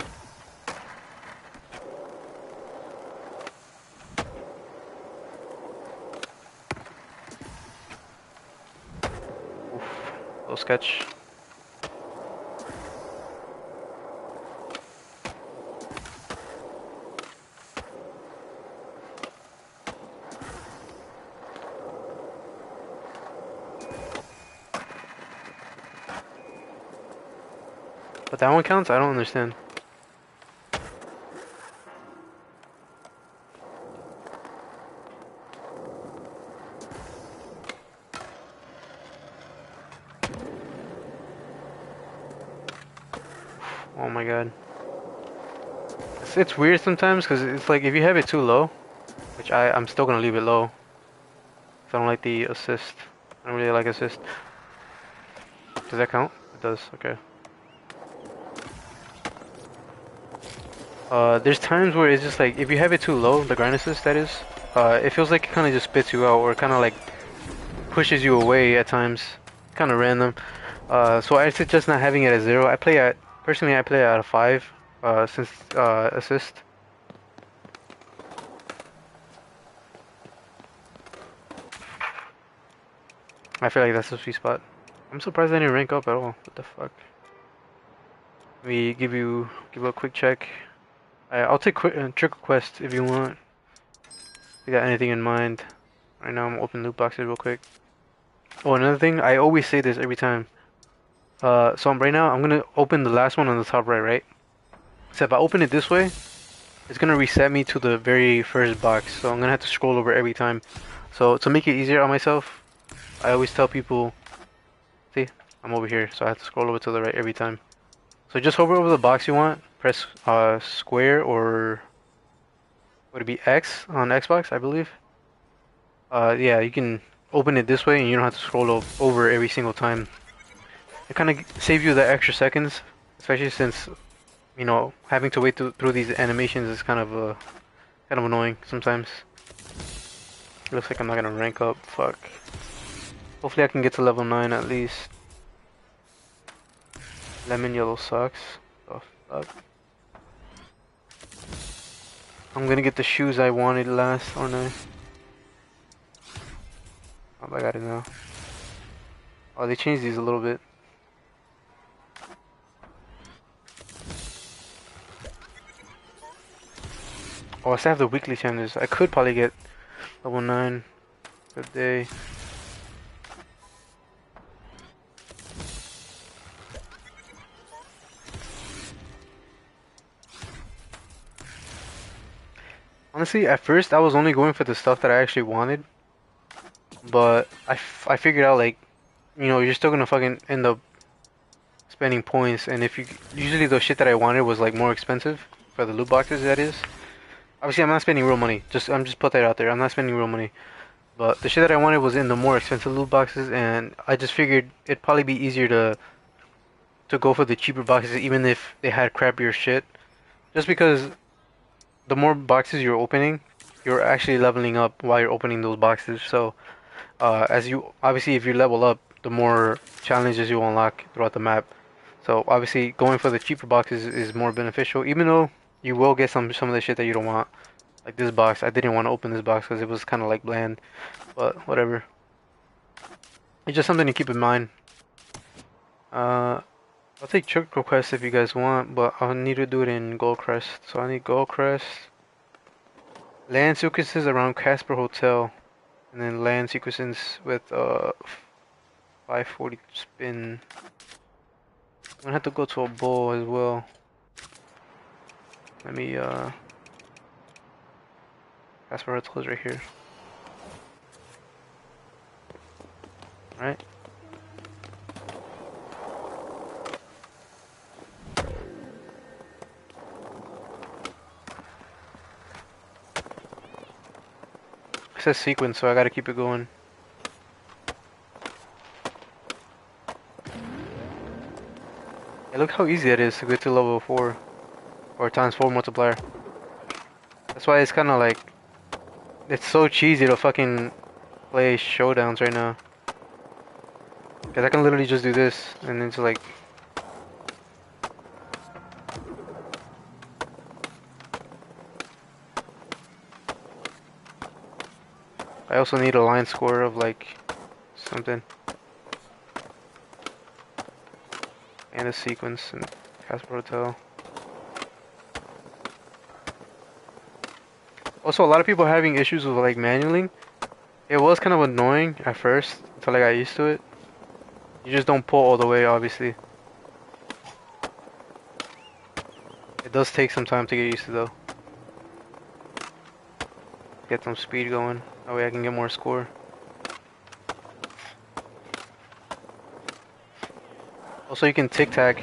Oof, little sketch. But that one counts? I don't understand. Oh my god. It's weird sometimes because it's like if you have it too low, which I'm still gonna leave it low. 'Cause I don't like the assist. I don't really like assist. Does that count? It does, okay. There's times where it's just like, if you have it too low, the grind assist that is, it feels like it kind of just spits you out, or kind of like pushes you away at times. Kind of random. So I suggest not having it at 0. Personally I play at a 5, since, assist. I feel like that's the sweet spot. I'm surprised I didn't rank up at all. What the fuck? Let me give a quick check. I'll take trick request if you want. If you got anything in mind. Right now I'm opening loot boxes real quick. Oh, another thing, I always say this every time. Right now I'm gonna open the last one on the top right? So if I open it this way, it's gonna reset me to the very first box. So I'm gonna have to scroll over every time. So to make it easier on myself, I always tell people, see, I'm over here, so I have to scroll over to the right every time. So just hover over the box you want, press square, or would it be X on Xbox, I believe? Yeah, you can open it this way and you don't have to scroll over every single time. It kind of saves you the extra seconds, especially since, you know, having to wait through these animations is kind of annoying sometimes. Looks like I'm not gonna rank up. Fuck. Hopefully I can get to level 9 at least. Lemon yellow socks. Oh fuck. I'm gonna get the shoes I wanted last, aren't I? Oh, I got it now. Oh, they changed these a little bit. Oh, I still have the weekly challenges. I could probably get level 9. Good day. Honestly, at first I was only going for the stuff that I actually wanted, but I figured out like, you're still gonna fucking end up spending points, and if you usually the shit that I wanted was like more expensive for the loot boxes. That is, obviously I'm not spending real money. I'm just put that out there. I'm not spending real money, but the shit that I wanted was in the more expensive loot boxes, and I just figured it'd probably be easier to go for the cheaper boxes, even if they had crappier shit, just because the more boxes you're opening, you're actually leveling up while you're opening those boxes. So, as you obviously, if you level up, the more challenges you unlock throughout the map. So obviously, going for the cheaper boxes is more beneficial, even though you will get some of the shit that you don't want. Like this box, I didn't want to open this box because it was kind of like bland, but whatever. It's just something to keep in mind. Uh, I'll take trick requests if you guys want, but I'll need to do it in Goldcrest. So I need Goldcrest. Land sequences around Casper Hotel, and then land sequences with 540 spin. I'm gonna have to go to a bowl as well. Let me Casper Hotel is right here. Alright. It says sequence, so I gotta keep it going. Hey, look how easy it is to get to level 4 or times 4 multiplier. That's why it's kind of like it's so cheesy to fucking play showdowns right now. Cause I can literally just do this and it's like I also need a line score of like something and a sequence and Casper Hotel. Also, a lot of people are having issues with like manualing. It was kind of annoying at first until I got used to it. You just don't pull all the way, obviously. It does take some time to get used to though. Get some speed going. That way I can get more score. Also, you can tic tac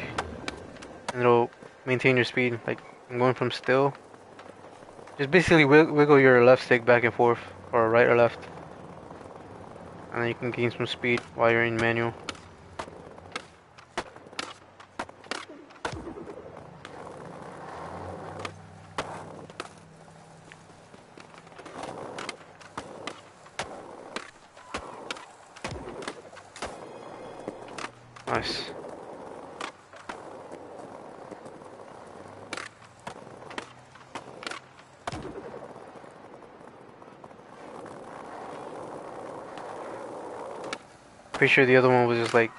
and it'll maintain your speed. Like I'm going from still. Just basically wiggle your left stick back and forth, or right or left, and then you can gain some speed while you're in manual. Nice. Pretty sure the other one was just like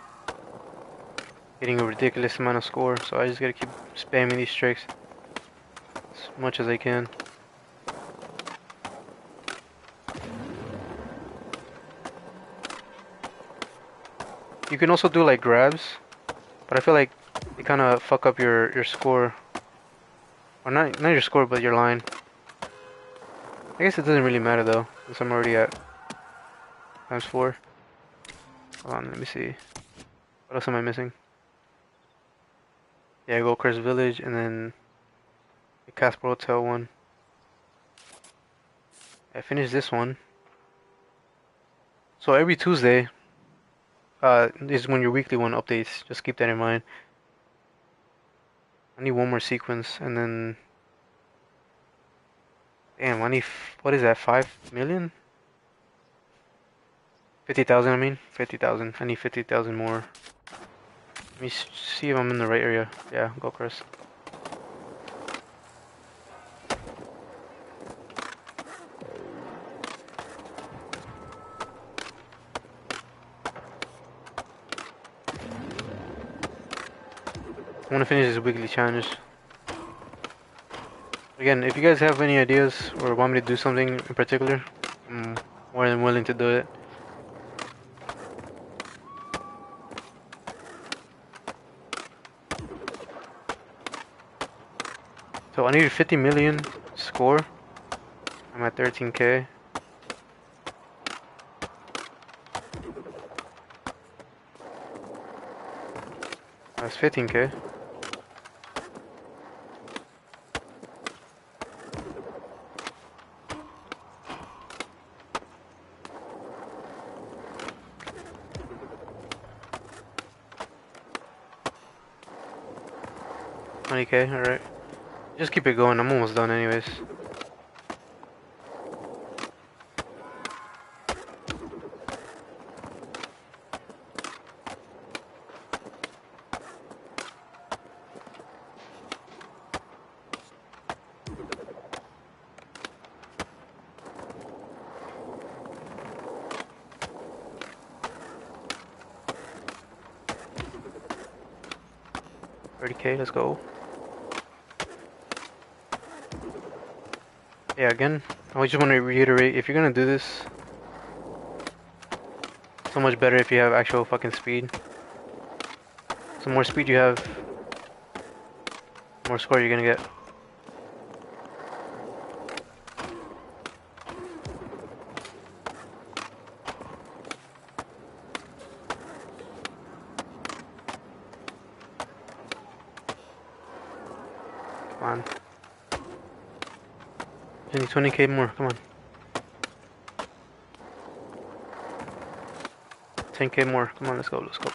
getting a ridiculous amount of score, so I just gotta keep spamming these tricks as much as I can. You can also do like grabs, but I feel like they kind of fuck up your score, or not your score, but your line. I guess it doesn't really matter though, since I'm already at times 4. Hold on, let me see. What else am I missing? Yeah, go Crest Village and then the Casper Hotel one. I finished this one. So every Tuesday, is when your weekly one updates. Just keep that in mind. I need one more sequence, and then, damn, I need what is that? 5 million? 50,000, I mean. 50,000. I need 50,000 more. Let me see if I'm in the right area. Yeah, go across. I want to finish this weekly challenge. Again, if you guys have any ideas or want me to do something in particular, I'm more than willing to do it. So I need a 50 million score. I'm at 13k. That's 15k. $20k, alright. Just keep it going, I'm almost done anyways. $30k, let's go. Yeah, again, I just want to reiterate, if you're gonna do this, so much better if you have actual fucking speed. So more speed you have, more score you're gonna get. Come on. I need 20k more, come on. 10k more, come on, let's go, let's go.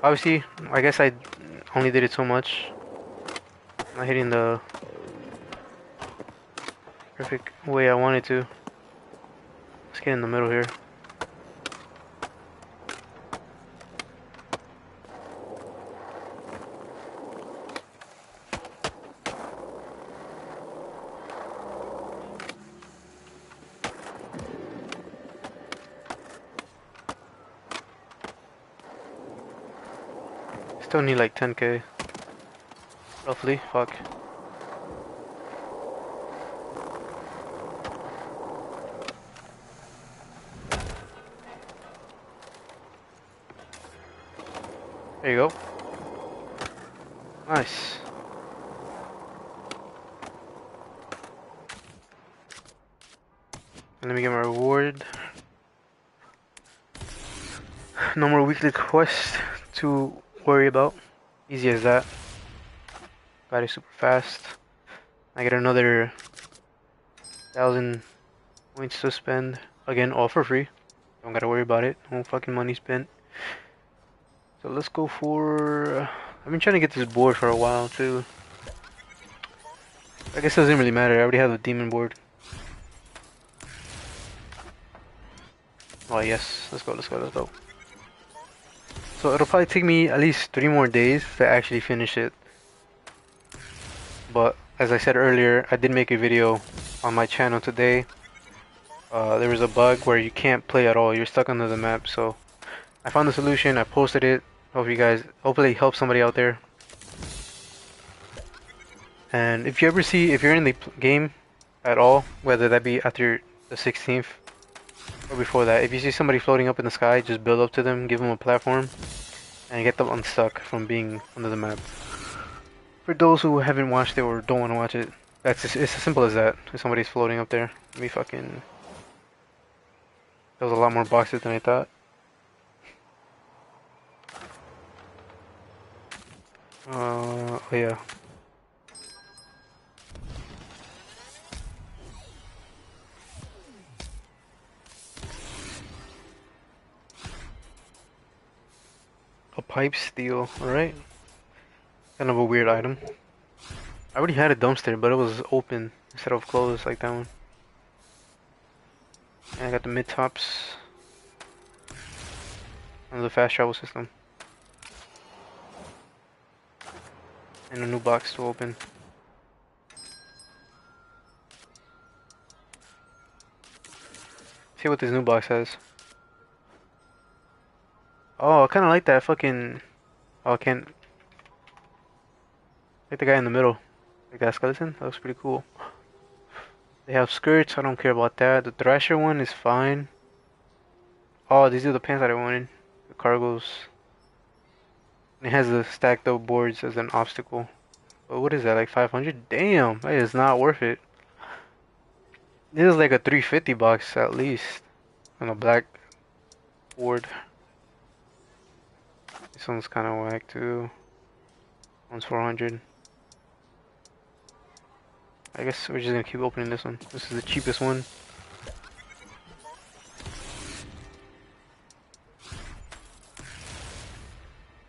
Obviously, I guess I only did it so much. I'm not hitting the perfect way I wanted to. Let's get in the middle here. Still need like 10k. Roughly, fuck. There you go. Nice. Let me get my reward. No more weekly quests to worry about. Easy as that. Got it super fast. I get another 1,000 points to spend. Again, all for free. Don't gotta worry about it. No fucking money spent. So let's go for... I've been trying to get this board for a while too. I guess it doesn't really matter. I already have the demon board. Oh yes, let's go, let's go, let's go. So it'll probably take me at least 3 more days to actually finish it. But as I said earlier, I did make a video on my channel today. There was a bug where you can't play at all. You're stuck under the map. So I found the solution. I posted it. Hope you guys, hopefully help somebody out there. And if you ever see, if you're in the game at all, whether that be after the 16th or before that, if you see somebody floating up in the sky, just build up to them, give them a platform, and get them unstuck from being under the map. For those who haven't watched it or don't want to watch it, it's as simple as that. If somebody's floating up there, let me fucking... There was a lot more boxes than I thought. Oh yeah. A pipe steel, alright. Kind of a weird item. I already had a dumpster, but it was open. instead of closed like that one. And I got the mid tops on the fast travel system. And a new box to open. See what this new box has. Oh, I kind of like that fucking. Oh, I can't. Like the guy in the middle. Like that skeleton. That looks pretty cool. They have skirts. I don't care about that. The Thrasher one is fine. Oh, these are the pants that I wanted. The cargos. It has the stacked up boards as an obstacle. But what is that? Like 500? Damn, that is not worth it. This is like a 350 box at least. On a black board. This one's kind of whack too. One's 400. I guess we're just gonna keep opening this one. This is the cheapest one.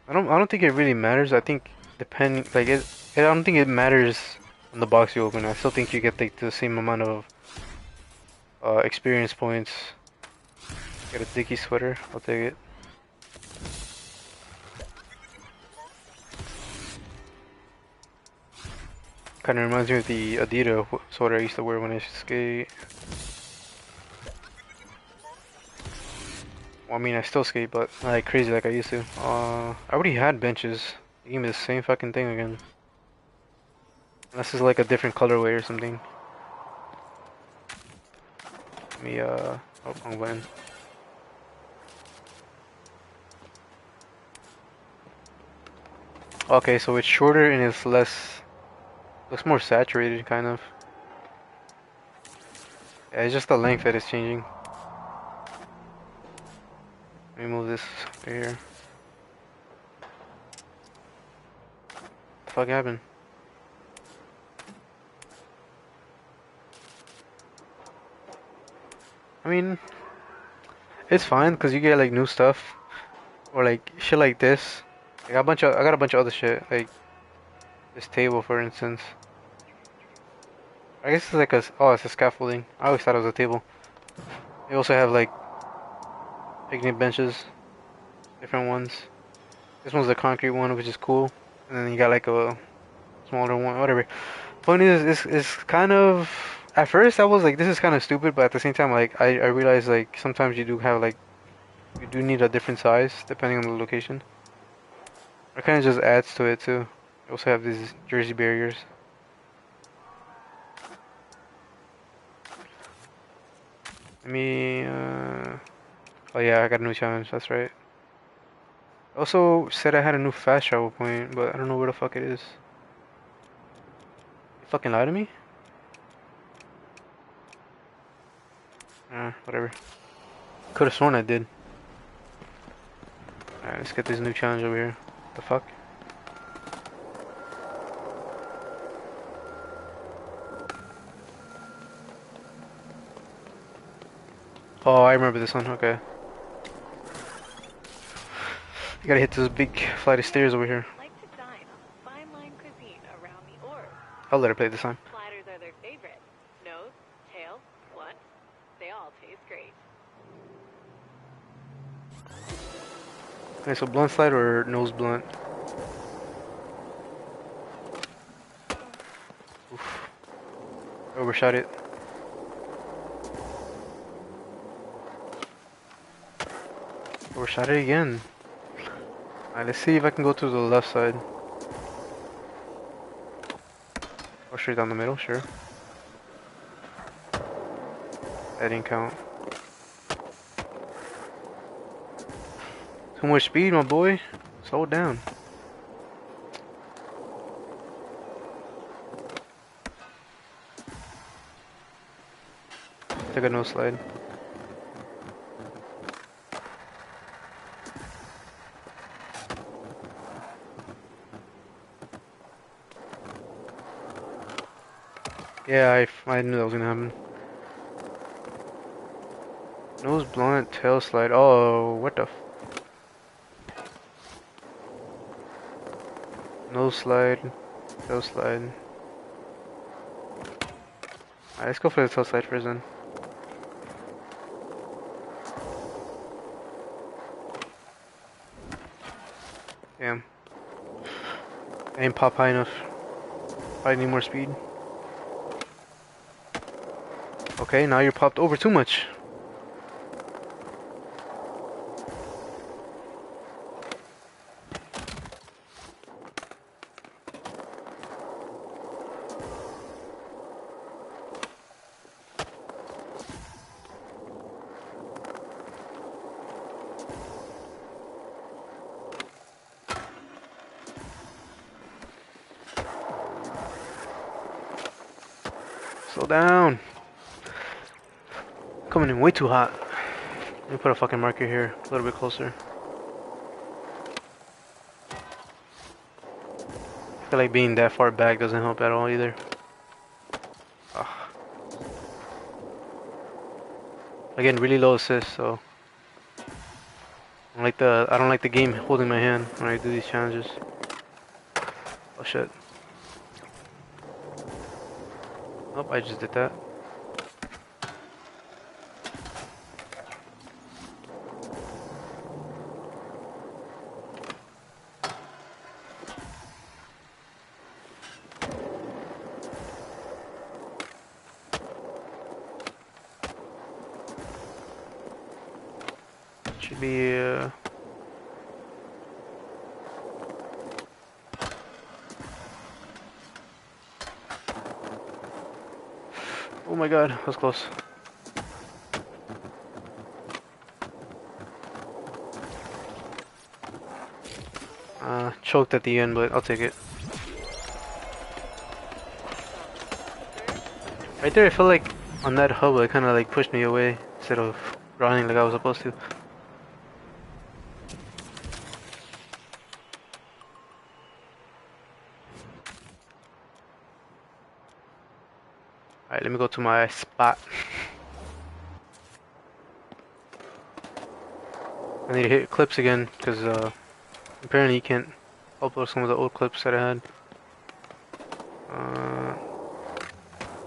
I don't think it really matters. I think depending like I don't think it matters on the box you open. I still think you get like the same amount of experience points. Got a Dickie sweater. I'll take it. Kind of reminds me of the Adidas sweater I used to wear when I used to skate. Well, I mean, I still skate, but not like crazy like I used to. I already had benches. They gave me the same fucking thing again. Unless it's like a different colorway or something. Let me, oh, wrong button. Okay, so it's shorter and it's looks more saturated, kind of. Yeah, it's just the length that is changing. Let me move this over here. What the fuck happened? I mean, it's fine because you get like new stuff or like shit like this. I got a bunch of other shit like this table, for instance. I guess it's like oh, it's a scaffolding. I always thought it was a table. They also have like picnic benches, different ones. This one's a concrete one, which is cool. And then you got like a smaller one, whatever. Point is, it's kind of. At first, I was like, this is kind of stupid, but at the same time, like I realized like sometimes you do have like you do need a different size depending on the location. It kind of just adds to it too. You also have these jersey barriers. Let me. Oh yeah, I got a new challenge. That's right. Also said I had a new fast travel point, but I don't know where the fuck it is. You fucking lied to me? Whatever. Could have sworn I did. Alright, let's get this new challenge over here. The fuck? Oh, I remember this one. Okay. You gotta hit this big flight of stairs over here. Like to dine on fine line cuisine around the orb. I'll let her play this time. Sliders are their favorite. Nose, tail, blunt. They all taste great. Okay, so blunt slide or nose blunt? Oof. Overshot it. Overshot it again. Alright, let's see if I can go to the left side. Or straight down the middle, sure. That didn't count. Too much speed, my boy. Slow it down. Took a no slide. Yeah, I knew that was gonna happen. Nose blunt, tail slide. Oh, what the? Nose slide, tail slide. Alright, let's go for the tail side first then. Damn. I ain't pop high enough. Probably need more speed. Okay, now you're popped over too much. Slow down. Coming in way too hot. Let me put a fucking marker here, a little bit closer. I feel like being that far back doesn't help at all either. Ugh. Again, really low assist, so I don't like the game holding my hand when I do these challenges. Oh shit. Nope, I just did that. Should be oh my god, that was close. Choked at the end, but I'll take it. Right there, I feel like on that hub, it kind of like pushed me away instead of running like I was supposed to. Alright, let me go to my spot. I need to hit clips again, because apparently you can't upload some of the old clips that I had.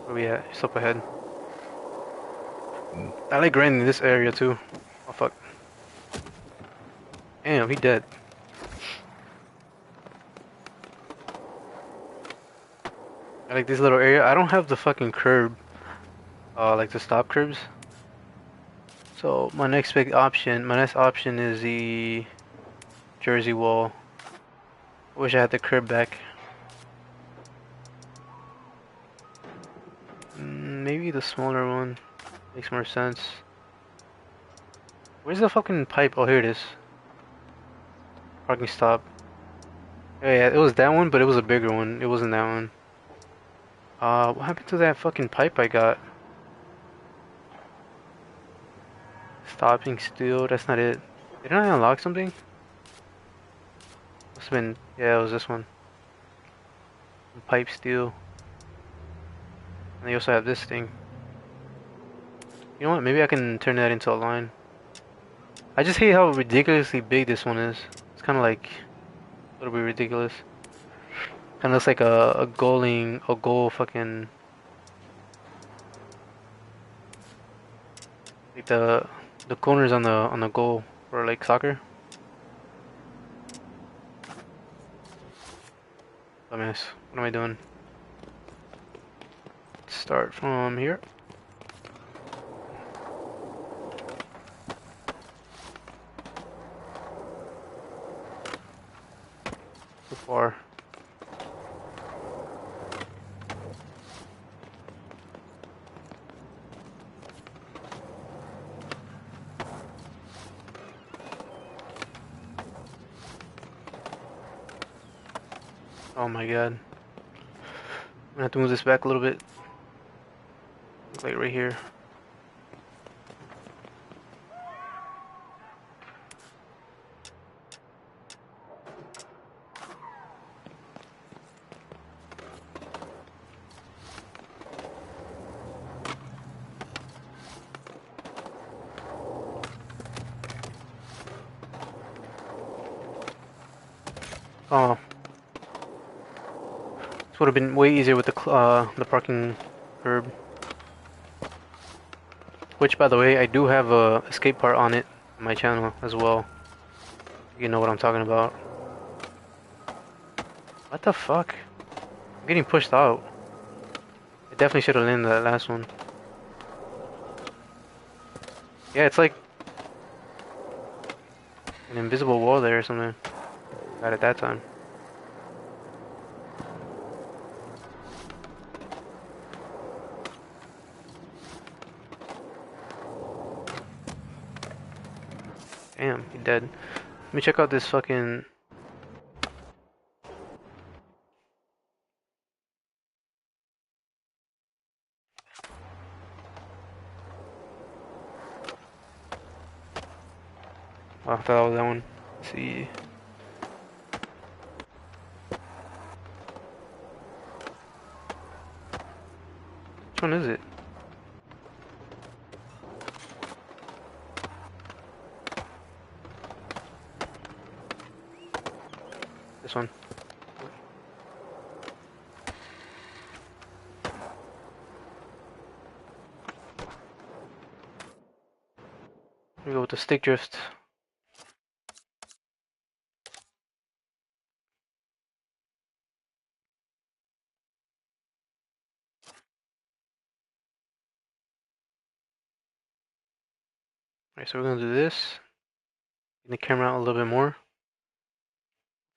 Where we at? It's up ahead. I like grinding this area too. Oh fuck. Damn, he dead. I like this little area. I don't have the fucking curb. Like the stop curbs. So my next option is the Jersey wall. I wish I had the curb back. Maybe the smaller one makes more sense. Where's the fucking pipe? Oh, here it is. Parking stop. Oh, yeah, it was that one, but it was a bigger one. It wasn't that one. What happened to that fucking pipe I got? Stopping still, that's not it. Didn't I unlock something? Must have been, yeah, it was this one. Pipe steel. And they also have this thing. You know what, maybe I can turn that into a line. I just hate how ridiculously big this one is. It's kind of like a little bit ridiculous. Kind of looks like a goal fucking, like the corners on the goal for like soccer. Dumbass. What am I doing? Let's start from here. So far. Oh my god. I'm gonna have to move this back a little bit. Like right here. Oh. This would have been way easier with the parking curb. Which, by the way, I do have a escape part on it on my channel as well. You know what I'm talking about. What the fuck? I'm getting pushed out. I definitely should have landed that last one. Yeah, it's like an invisible wall there or something. Got it that time. Damn, he dead. Let me check out this fucking. Oh, I thought that was that one. Let's see. Which one is it? This one. Here we go with the stick drift. Alright, so we're gonna do this. Bring the camera out a little bit more.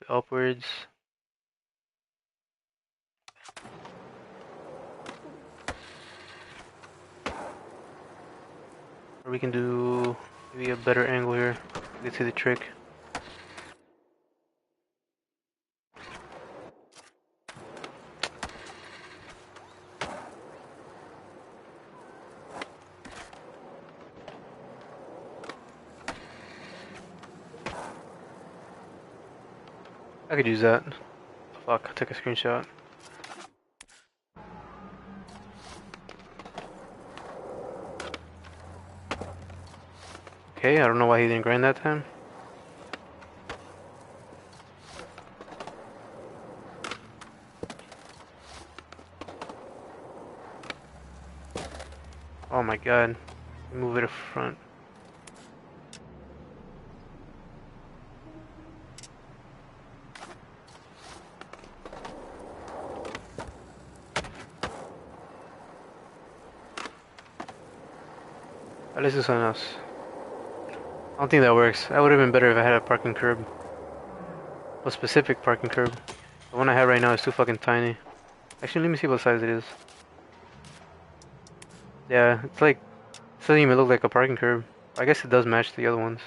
Upwards. Or we can do maybe a better angle here. You can see the trick. I could use that. Fuck, I took a screenshot. Okay, I don't know why he didn't grind that time. Oh my god. Move it to front. Let's do something else. I don't think that works. That would have been better if I had a parking curb. A specific parking curb. The one I have right now is too fucking tiny. Actually, let me see what size it is. Yeah, it's like, it doesn't even look like a parking curb. I guess it does match the other ones.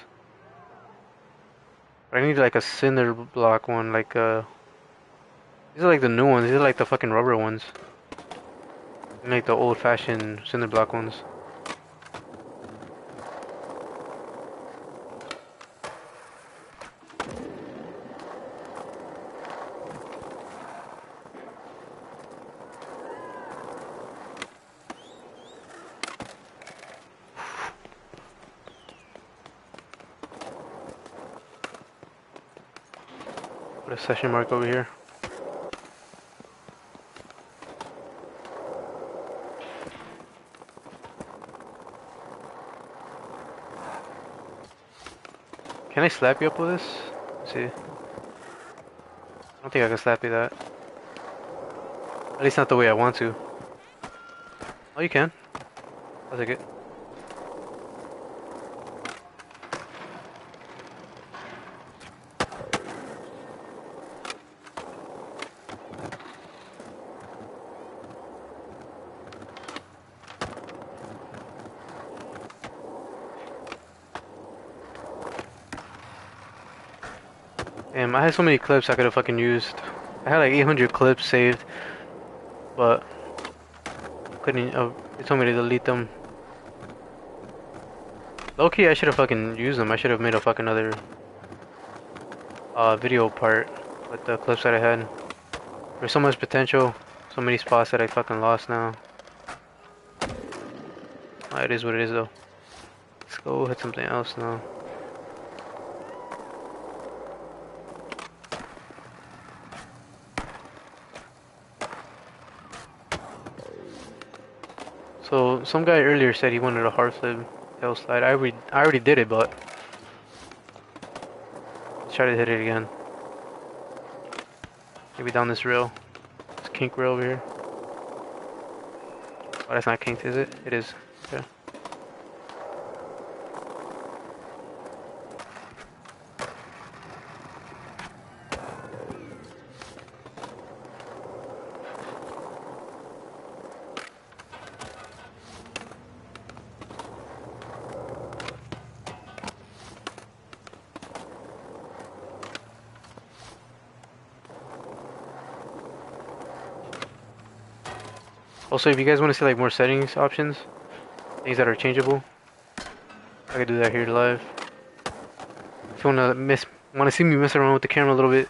But I need like a cinder block one, like these are like the new ones. These are like the fucking rubber ones. Like the old-fashioned cinder block ones. Put a session mark over here. Can I slap you up with this? Let's see. I don't think I can slap you that. At least not the way I want to. Oh, you can. I'll take it. Damn, I had so many clips I could have fucking used. I had like 800 clips saved, but couldn't. It told me to delete them. Low key, I should have fucking used them. I should have made a fucking other video part with the clips that I had. There's so much potential, so many spots that I fucking lost now. It is what it is though. Let's go hit something else now. So some guy earlier said he wanted a hard flip tail slide. I already did it, but let's try to hit it again. Maybe down this rail. This kink rail over here. Oh, that's not kinked, is it? It is. Yeah. Also, if you guys want to see like more settings options, things that are changeable, I can do that here live. If you want to see me mess around with the camera a little bit,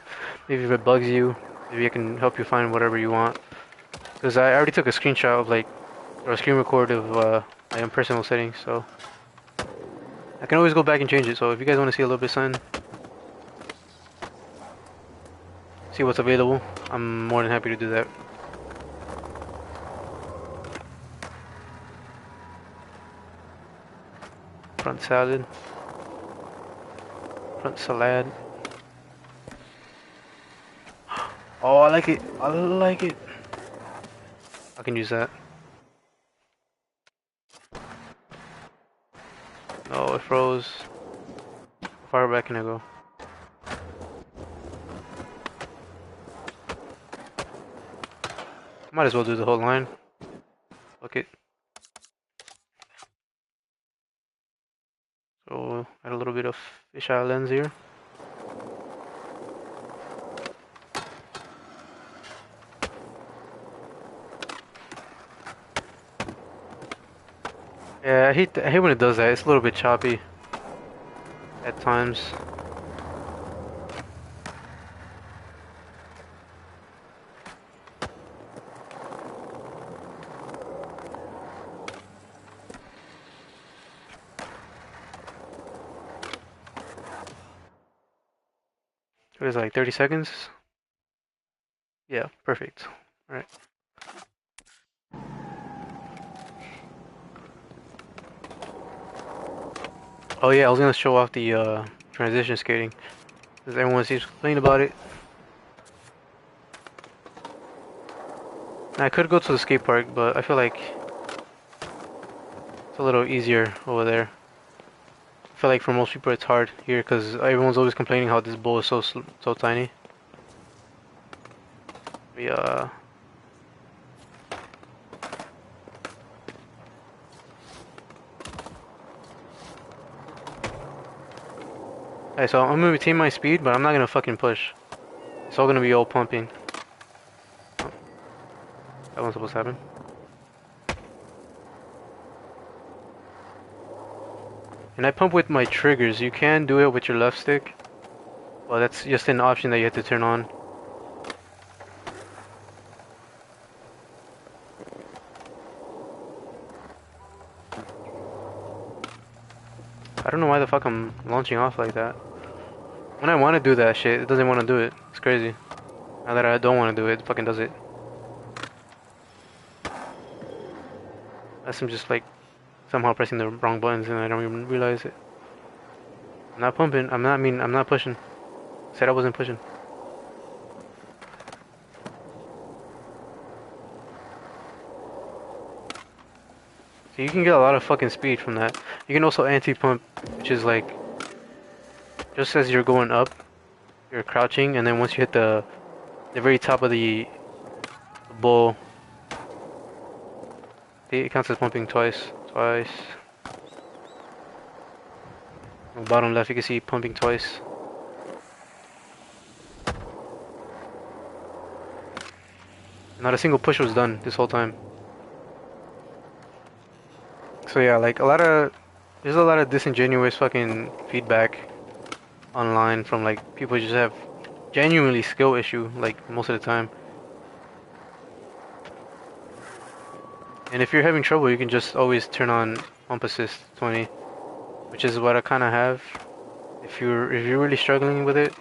maybe if it bugs you, maybe I can help you find whatever you want. Because I already took a screenshot of like, or a screen record of my own personal settings, so I can always go back and change it. So if you guys want to see a little bit something, see what's available, I'm more than happy to do that. Front salad, front salad. Oh, I like it. I like it. I can use that. Oh, it froze. How far back can I go? Might as well do the whole line. Fuck it. So, add a little bit of fisheye lens here. Yeah, I hate when it does that. It's a little bit choppy at times. It was like 30 seconds. Yeah, perfect. Alright. Oh yeah, I was gonna show off the transition skating. Because everyone seems to complain about it. I could go to the skate park, but I feel like it's a little easier over there. I feel like for most people it's hard here because everyone's always complaining how this bowl is so tiny. Yeah. Alright, so I'm gonna retain my speed, but I'm not gonna fucking push. It's all gonna be all pumping. Oh, that wasn't supposed to happen. And I pump with my triggers. You can do it with your left stick. Well, that's just an option that you have to turn on. I don't know why the fuck I'm launching off like that. When I want to do that shit, it doesn't want to do it. It's crazy. Now that I don't want to do it, it fucking does it. Unless I'm just like somehow pressing the wrong buttons and I don't even realize it. I'm not pumping. I'm not pushing. Said I wasn't pushing. So you can get a lot of fucking speed from that. You can also anti-pump, which is like just as you're going up, you're crouching, and then once you hit the very top of the bowl, it counts as pumping twice. Twice. On the bottom left, you can see pumping twice. Not a single push was done this whole time. So yeah, like there's a lot of disingenuous fucking feedback online from like people who just have genuinely skill issue like most of the time. And if you're having trouble, you can just always turn on pump assist 20, which is what I kind of have. If you're really struggling with it,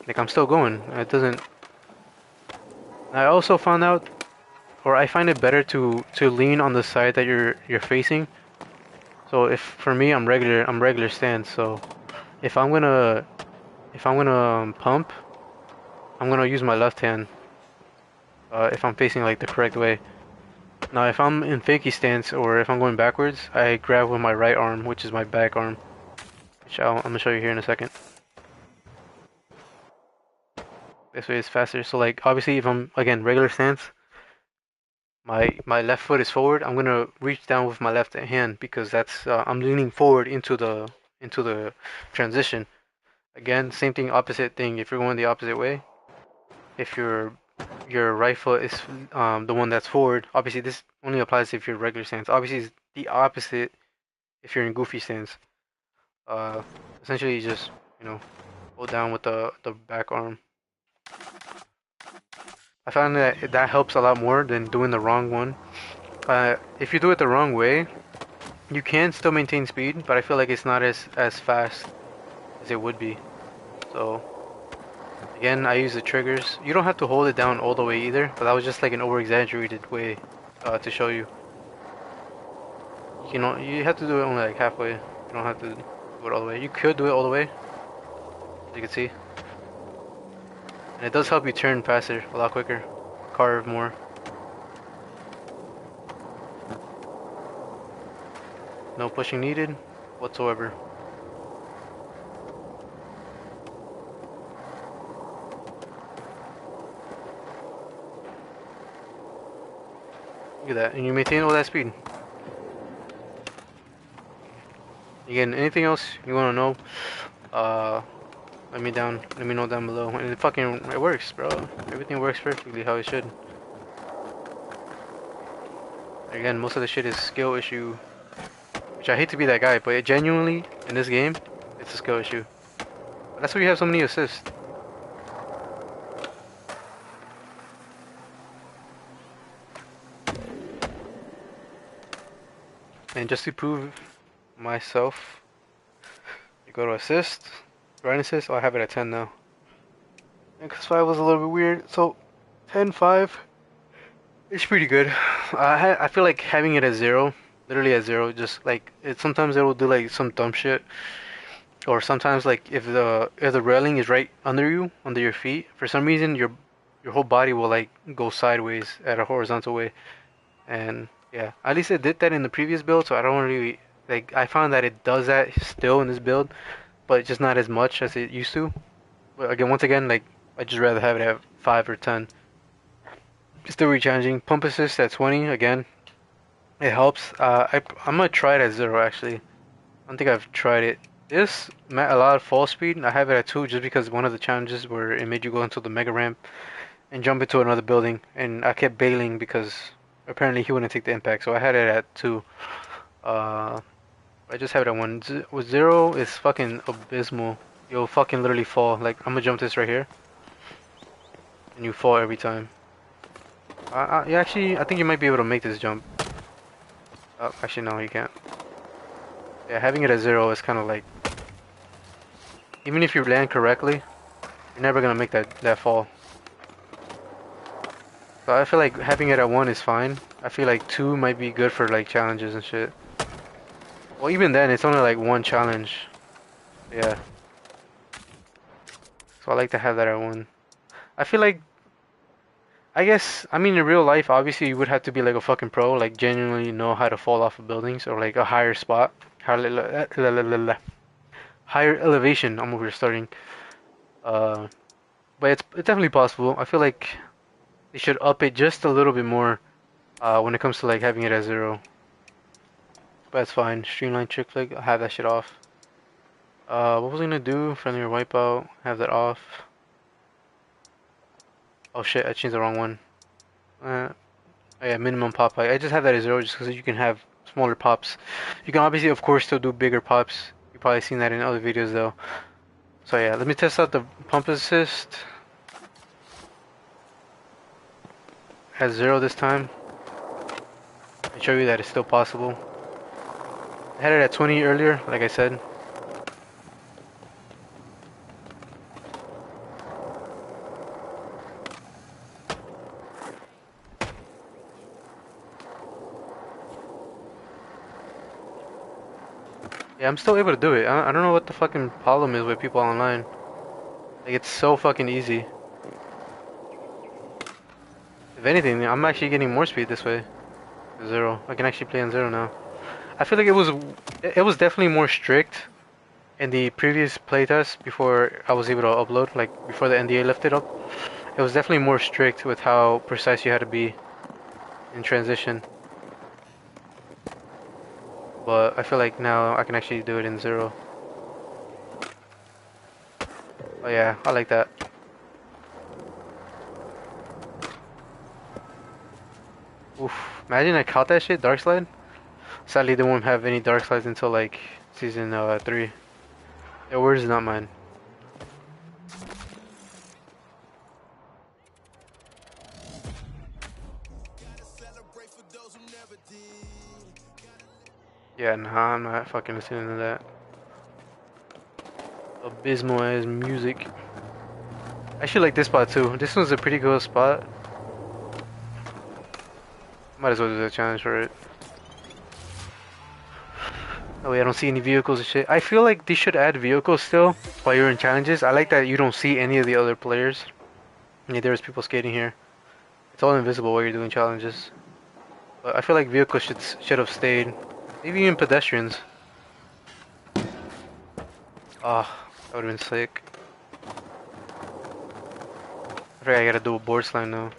like I'm still going. It doesn't. I also found out, or I find it better to lean on the side that you're facing. So if for me, I'm regular stance. So if I'm gonna pump, I'm gonna use my left hand. If I'm facing like the correct way. Now if I'm in fakie stance or if I'm going backwards, I grab with my right arm, which is my back arm, which I'm gonna show you here in a second. This way is faster. So like obviously if I'm again regular stance, my left foot is forward. I'm gonna reach down with my left hand because that's I'm leaning forward into the transition. Again, same thing, opposite thing. If you're going the opposite way, if your right foot is the one that's forward, obviously this only applies if you're regular stance. Obviously, it's the opposite if you're in goofy stance. Uh, Essentially, you just you know hold down with the back arm. I found that that helps a lot more than doing the wrong one. If you do it the wrong way, you can still maintain speed, but I feel like it's not as fast as it would be. So again, I use the triggers. You don't have to hold it down all the way either, but that was just like an over-exaggerated way to show you. You know, you have to do it only like halfway. You don't have to do it all the way. You could do it all the way, as you can see. And it does help you turn faster, a lot quicker, carve more. No pushing needed whatsoever. Look at that, and you maintain all that speed. Again, anything else you want to know, let me know down below. And it works, bro. Everything works perfectly how it should. Again, most of the shit is skill issue, which I hate to be that guy, but it genuinely, in this game, it's a skill issue. But that's why you have so many assists. And just to prove myself, you go to assist, grind assist, oh, I have it at 10 now. Because 5 was a little bit weird, so 10, 5, it's pretty good. I feel like having it at 0, literally at 0, just like, sometimes it will do like some dumb shit. Or sometimes like if the railing is right under you, under your feet, for some reason your whole body will like go sideways at a horizontal way. And yeah, at least it did that in the previous build, so I don't really like. I found that it does that still in this build, but just not as much as it used to. But again, once again, like I just rather have it at 5 or 10. Still re-challenging. Pump assist at 20 again. It helps. I'm gonna try it at 0 actually. I don't think I've tried it. This a lot of fall speed. I have it at 2 just because one of the challenges where it made you go into the mega ramp and jump into another building, and I kept bailing because apparently he wouldn't take the impact, so I had it at 2. Uh, I just have it at 1. With 0, it's fucking abysmal. You'll fucking literally fall. Like, I'm gonna jump this right here, and you fall every time. Yeah, actually, I think you might be able to make this jump. Oh, actually, no, you can't. Yeah, having it at 0 is kind of like, even if you land correctly, you're never gonna make that fall. So I feel like having it at 1 is fine. I feel like 2 might be good for like challenges and shit. Well, even then, it's only like one challenge. Yeah. So I like to have that at 1. I feel like, I guess, I mean, in real life, obviously, you would have to be like a fucking pro, like genuinely know how to fall off of buildings or like a higher spot, higher elevation. I'm over starting. Uh, but it's definitely possible. I feel like they should up it just a little bit more when it comes to like having it at 0. But that's fine. Streamline trick flick, I'll have that shit off. What was I gonna do? Friendly or wipeout, have that off. Oh shit, I changed the wrong one. Oh yeah, minimum pop height. I just have that at 0 just because you can have smaller pops. You can obviously, of course, still do bigger pops. You've probably seen that in other videos though. So yeah, let me test out the pump assist. At 0 this time. And show you that it's still possible. I had it at 20 earlier, like I said. Yeah, I'm still able to do it. I don't know what the fucking problem is with people online. Like, it's so fucking easy. If anything, I'm actually getting more speed this way. Zero. I can actually play on zero now. I feel like it was definitely more strict in the previous playtest before I was able to upload, like before the NDA lifted up. It was definitely more strict with how precise you had to be in transition. But I feel like now I can actually do it in zero. Oh yeah, I like that. Oof. Imagine I caught that shit, Dark Slide. Sadly, they won't have any Dark Slides until like season 3. Their words, not mine. Yeah, nah, I'm not fucking listening to that abysmal ass music. I actually like this spot too. This one's a pretty cool spot. Might as well do the challenge for it. Oh wait, I don't see any vehicles and shit. I feel like they should add vehicles still while you're in challenges. I like that you don't see any of the other players. Yeah, there's people skating here. It's all invisible while you're doing challenges. But I feel like vehicles should have stayed. Maybe even pedestrians. Ah, that would have been sick. I think I gotta do a board slam now.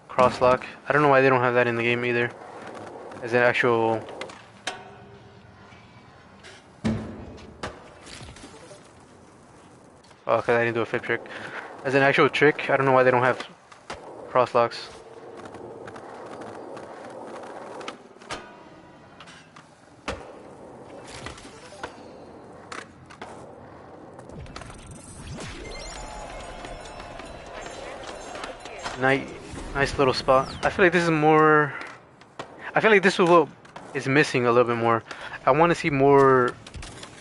Crosslock. I don't know why they don't have that in the game either. As an actual. Oh, because I didn't do a flip trick. As an actual trick, I don't know why they don't have crosslocks. Nice, nice little spot. I feel like this is more. I feel like this is what is missing a little bit more. I want to see more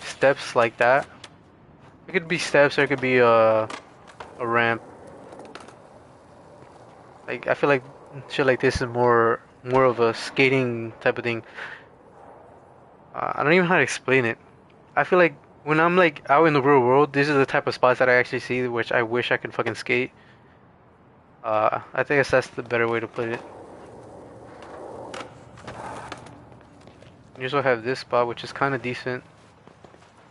steps like that. It could be steps, or it could be a ramp. Like I feel like shit like this is more of a skating type of thing. I don't even know how to explain it. I feel like when I'm like out in the real world, these are the type of spots that I actually see, which I wish I could fucking skate. I think that's the better way to put it. You also have this spot, which is kind of decent.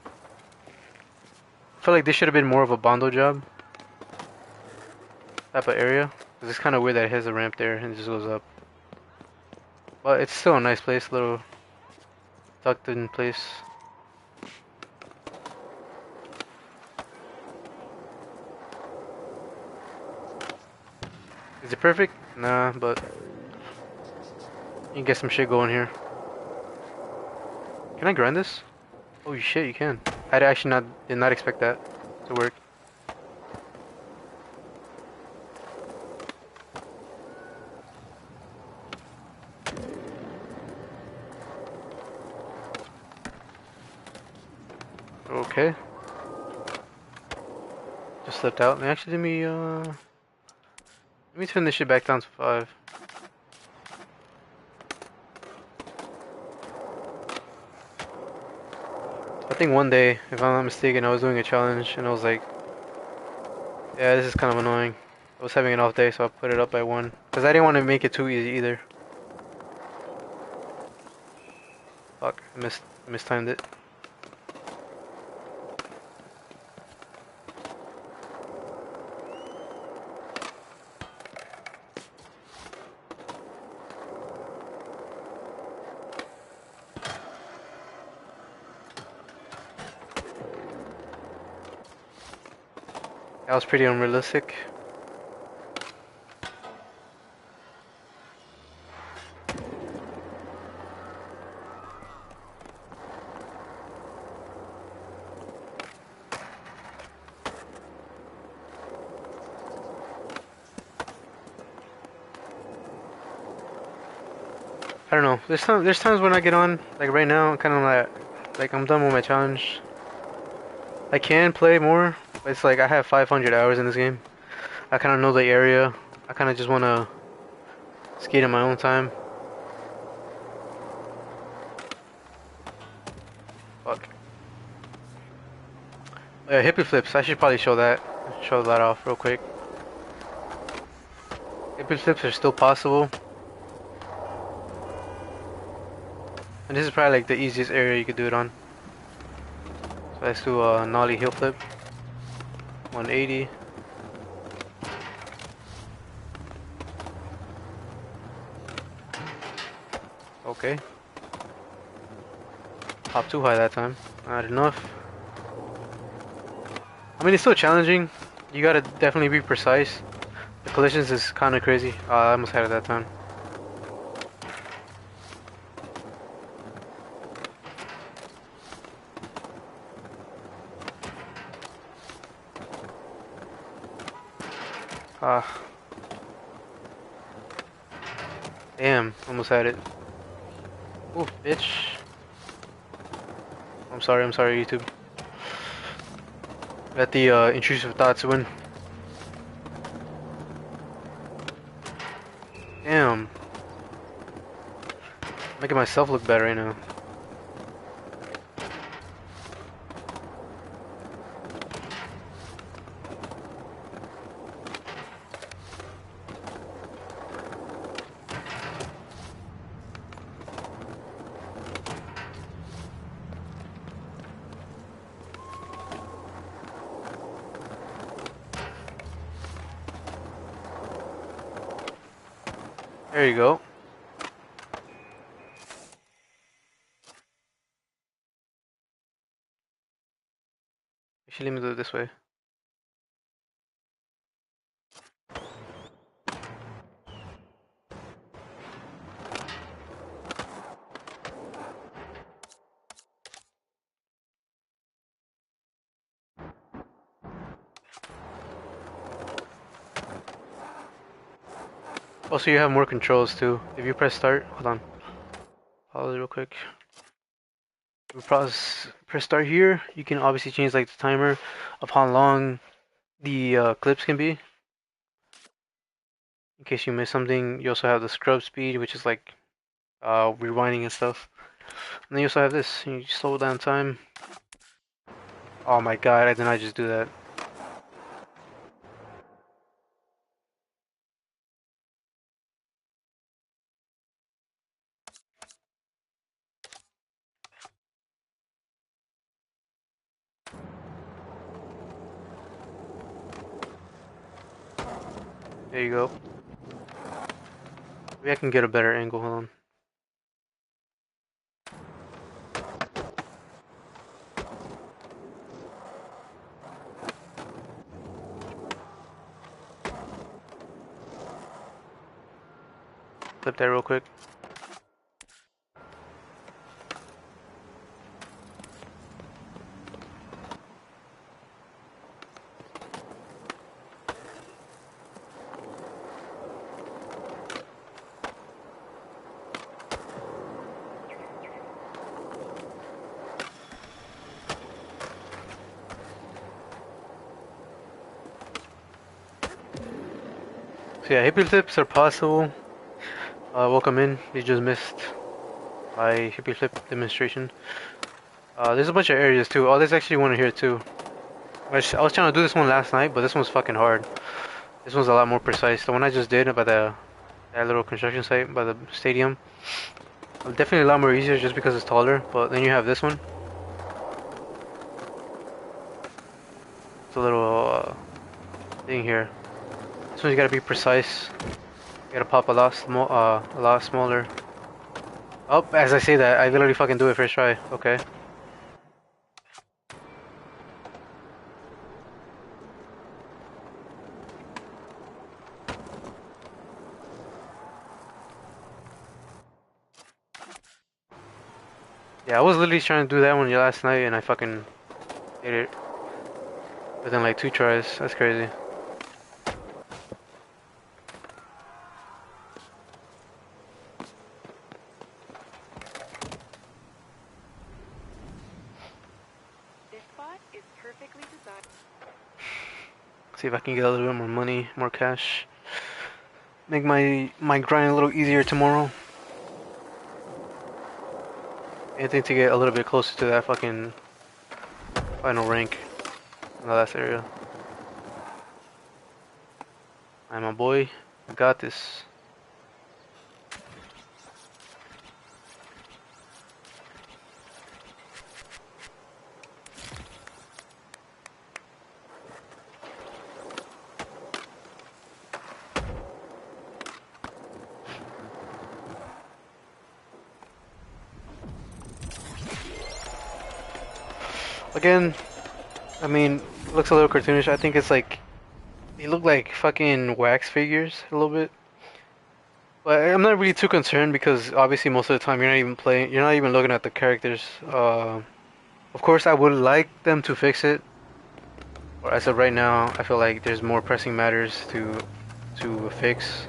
I feel like this should have been more of a bondo job type of area. 'Cause it's kind of weird that it has a ramp there and it just goes up. But it's still a nice place, little tucked in place. Is it perfect? Nah, but you can get some shit going here. Can I grind this? Oh shit, you can. I actually did not expect that to work. Okay. Just slipped out. And actually, let me turn this shit back down to 5. I think one day, if I'm not mistaken, I was doing a challenge and I was like, yeah, this is kind of annoying. I was having an off day, so I put it up by 1. Because I didn't want to make it too easy either. Fuck, mistimed it. That was pretty unrealistic. I don't know. There's times when I get on, like right now, I'm kind of like I'm done with my challenge. I can play more, It's like I have 500 hours in this game. I kind of know the area. I kind of just want to skate in my own time. Fuck. Oh, yeah, hippie flips. I should probably show that off real quick. Hippie flips are still possible. And this is probably like the easiest area you could do it on. So let's do a nollie heel flip. 180. Okay. Hop too high that time. Not enough. I mean, it's still challenging. You gotta definitely be precise. The collisions is kind of crazy. I almost had it that time. Ah, damn, almost had it. Ooh, bitch. I'm sorry, YouTube. Let the intrusive thoughts win. Damn, making myself look better right now. There you go. Actually, let me do it this way. Also, you have more controls too. If you press start, hold on. Pause real quick. If you press start here, you can obviously change like the timer of how long the clips can be. In case you miss something, you also have the scrub speed, which is like rewinding and stuff. And then you also have this. You slow down time. Oh my god, I did not just do that. There you go. Maybe I can get a better angle. Hold on. Flip that real quick. So yeah, hippie flips are possible. Welcome in. You just missed my hippie flip demonstration. There's a bunch of areas too. Oh, there's actually one here too. I was trying to do this one last night, but this one's fucking hard. This one's a lot more precise. The one I just did by that little construction site by the stadium, definitely a lot more easier just because it's taller. But then you have this one. It's a little thing here. This one you gotta be precise. You gotta pop a lot smaller. Oh, as I say that, I literally fucking do it first try. Okay. Yeah, I was literally trying to do that one last night, and I fucking did it within like 2 tries. That's crazy. This spot is perfectly designed. See if I can get a little bit more money, more cash. Make my grind a little easier tomorrow. Anything to get a little bit closer to that fucking final rank in the last area. Alright, my boy, I got this. Again, I mean, it looks a little cartoonish. I think it's like they look like fucking wax figures a little bit. But I'm not really too concerned because obviously most of the time you're not even looking at the characters. Of course, I would like them to fix it. Or as of right now, I feel like there's more pressing matters to fix,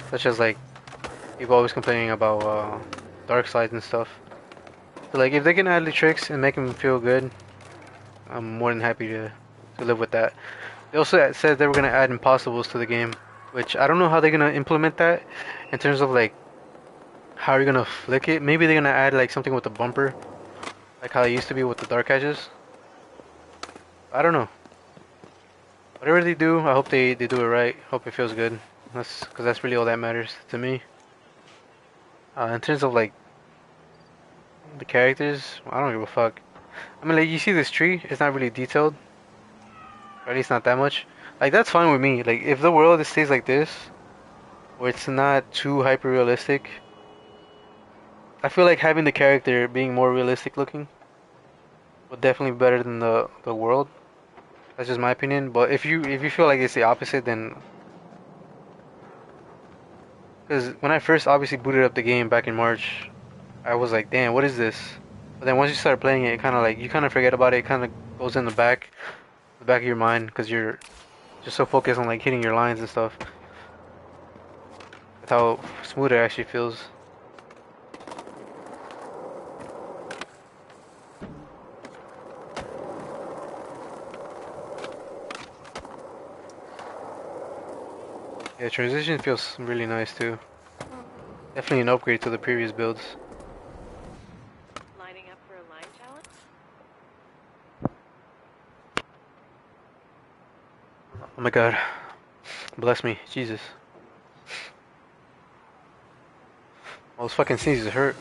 such as like people always complaining about dark slides and stuff. So like if they can add the tricks and make them feel good, I'm more than happy to live with that. They also said they were gonna add impossibles to the game, which I don't know how they're gonna implement that in terms of like how you're gonna flick it. Maybe they're gonna add like something with the bumper, like how it used to be with the dark edges. I don't know. Whatever they do, I hope they do it right. Hope it feels good. That's because that's really all that matters to me. In terms of like the characters, I don't give a fuck. I mean, like you see this tree, it's not really detailed, or at least not that much. Like that's fine with me. Like if the world stays like this, where it's not too hyper realistic, I feel like having the character being more realistic looking would definitely be better than the world. That's just my opinion. But if you feel like it's the opposite, then because when I first obviously booted up the game back in March, I was like, damn, what is this? But then once you start playing it, it kind of like you kind of forget about it. It kind of goes in the back of your mind, because you're just so focused on like hitting your lines and stuff. That's how smooth it actually feels. Yeah, transition feels really nice too. Definitely an upgrade to the previous builds. Lining up for a line challenge? Oh my god. Bless me. Jesus. All those fucking sneezes hurt.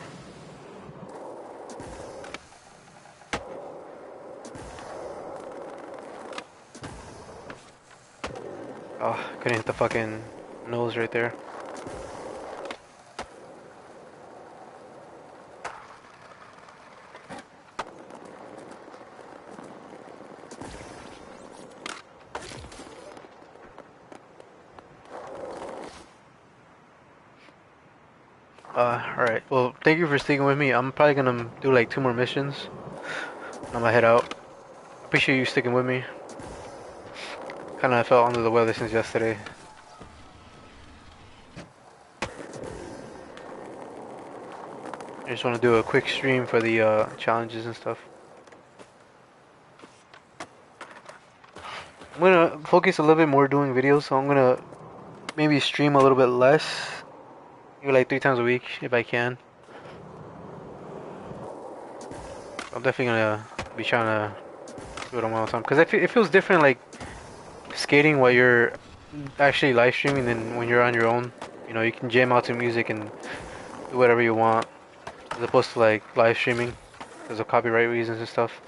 Oh, couldn't hit the fucking nose right there. Alright. Well, thank you for sticking with me. I'm probably gonna do like 2 more missions. I'm gonna head out. Appreciate you sticking with me. Kinda felt under the weather since yesterday. I just want to do a quick stream for the challenges and stuff. I'm gonna focus a little bit more doing videos, so I'm gonna maybe stream a little bit less. Maybe like 3 times a week if I can. I'm definitely gonna be trying to do it on my own time, because it feels different like skating while you're actually live streaming than when you're on your own. You know, you can jam out to music and do whatever you want, as opposed to like live streaming because of copyright reasons and stuff.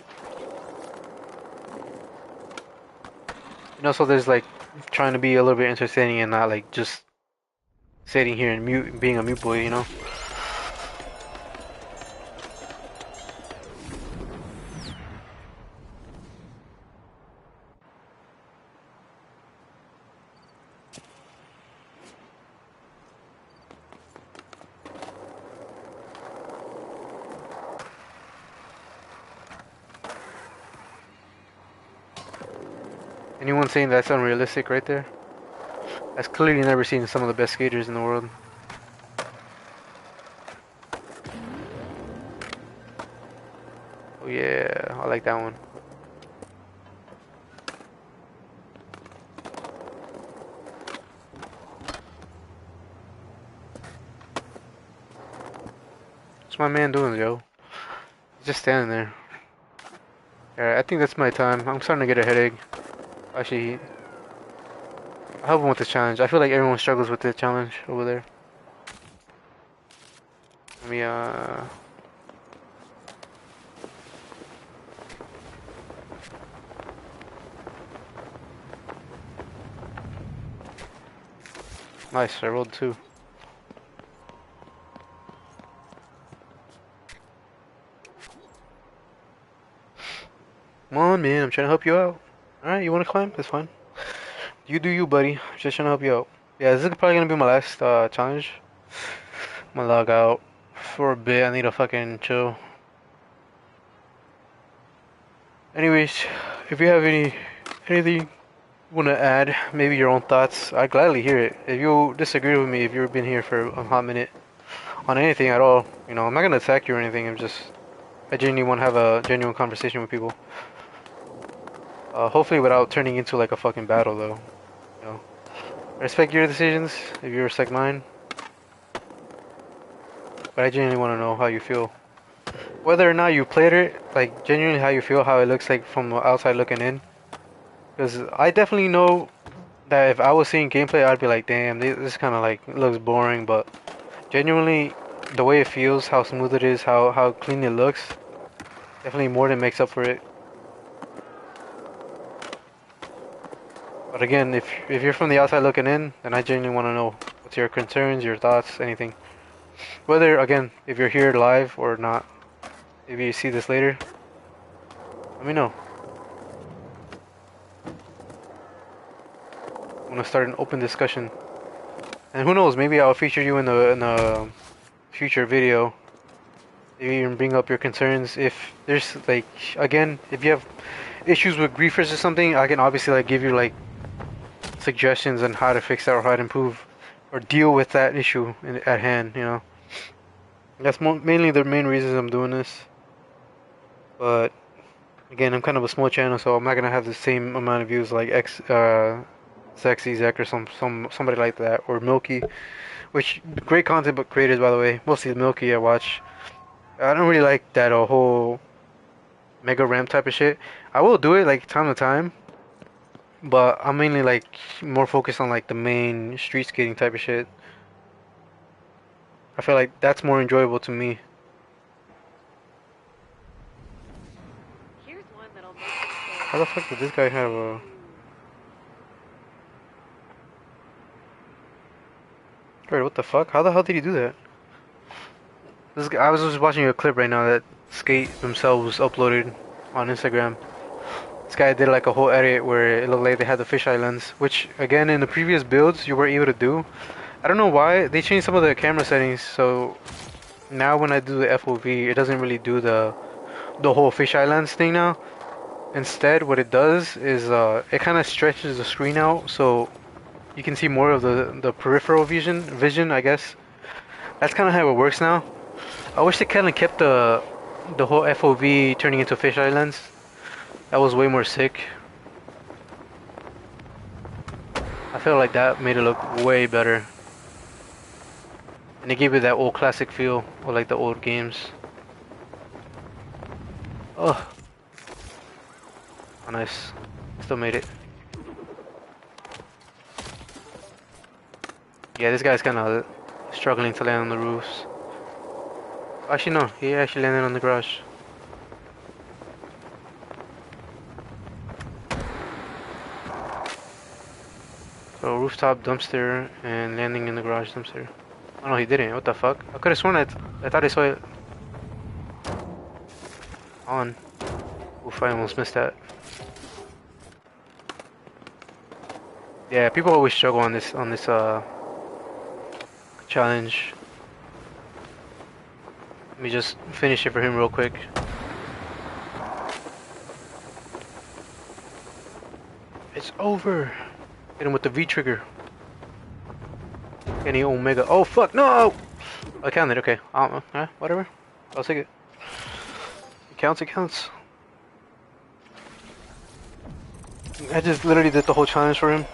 You know, so there's like trying to be a little bit entertaining and not like just sitting here and mute, being a mute boy, you know. Anyone saying that's unrealistic right there? That's clearly never seen some of the best skaters in the world. Oh yeah, I like that one. What's my man doing, yo? He's just standing there. Alright, I think that's my time. I'm starting to get a headache. Actually, I help him with this challenge. I feel like everyone struggles with this challenge over there. Let me, nice, I rolled 2. Come on, man, I'm trying to help you out. Alright, you wanna climb? That's fine. You do you, buddy. Just trying to help you out. Yeah, this is probably gonna be my last challenge. I'm gonna log out for a bit. I need to fucking chill. Anyways, if you have anything you wanna add, maybe your own thoughts, I'd gladly hear it. If you disagree with me, if you've been here for a hot minute on anything at all, you know, I'm not gonna attack you or anything. I genuinely want to have a genuine conversation with people. Hopefully without turning into like a fucking battle, though. You know, I respect your decisions if you respect mine, but I genuinely want to know how you feel. Whether or not you played it, like genuinely how you feel, how it looks like from the outside looking in. Because I definitely know that if I was seeing gameplay, I'd be like, damn, this kind of like looks boring. But genuinely, the way it feels, how smooth it is, how clean it looks, definitely more than makes up for it. But again, if you're from the outside looking in, then I genuinely want to know what's your concerns, your thoughts, anything. Whether again, if you're here live or not, if you see this later, let me know. I want to start an open discussion, and who knows, maybe I'll feature you in the future video. Maybe even bring up your concerns. If there's like, again, if you have issues with griefers or something, I can obviously like give you like suggestions on how to fix that or how to improve or deal with that issue at hand. You know, that's mainly the main reasons I'm doing this. But again, I'm kind of a small channel, so I'm not gonna have the same amount of views like Sexy Zach or somebody like that, or Milky, which great content but creators, by the way. Mostly Milky I watch. I don't really like that whole mega ramp type of shit. I will do it like time to time, but I'm mainly like more focused on like the main street skating type of shit. I feel like that's more enjoyable to me. Here's one that'll make you say, How the fuck did this guy have a... Wait, what the fuck? How the hell did he do that? This guy, I was just watching a clip right now that Skate themselves uploaded on Instagram. This guy did like a whole edit where it looked like they had the fisheye lens, which again in the previous builds you were able to do. I don't know why they changed some of the camera settings, so now when I do the FOV, it doesn't really do the whole fisheye lens thing now. Instead, what it does is it kind of stretches the screen out, so you can see more of the peripheral vision, I guess. That's kind of how it works now. I wish they kind of kept the whole FOV turning into fisheye lens. That was way more sick. I feel like that made it look way better. And it gave it that old classic feel, or like the old games. Oh, nice. Still made it. Yeah, this guy's kind of struggling to land on the roofs. Actually, no, he actually landed on the garage. So rooftop dumpster and landing in the garage dumpster. Oh no, he didn't. What the fuck? I could have sworn I thought I saw it on. Oof, I almost missed that. Yeah, people always struggle on this challenge. Let me just finish it for him real quick. It's over. Hit him with the V trigger. Any Omega. Oh fuck, no! I counted, okay. Whatever. I'll take it. It counts, it counts. I just literally did the whole challenge for him.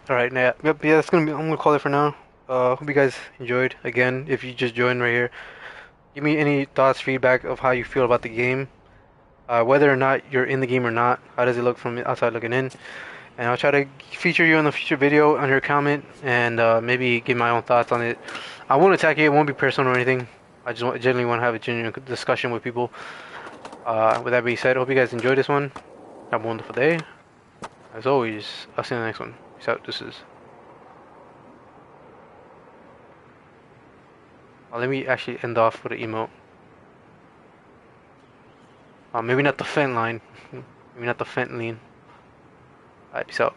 Alright, yeah, yep, yeah, that's gonna be, I'm gonna call it for now. Hope you guys enjoyed. Again, if you just joined right here, give me any thoughts, feedback of how you feel about the game. Whether or not you're in the game or not, how does it look from outside looking in? And I'll try to feature you in the future video under your comment and maybe give my own thoughts on it. I won't attack you, it won't be personal or anything. I just generally want to have a genuine discussion with people. With that being said, I hope you guys enjoyed this one. Have a wonderful day. As always, I'll see you in the next one. Peace out. This is. Let me actually end off with an emote. Maybe not the Fent line. Maybe not the Fent lean. Alright, peace out.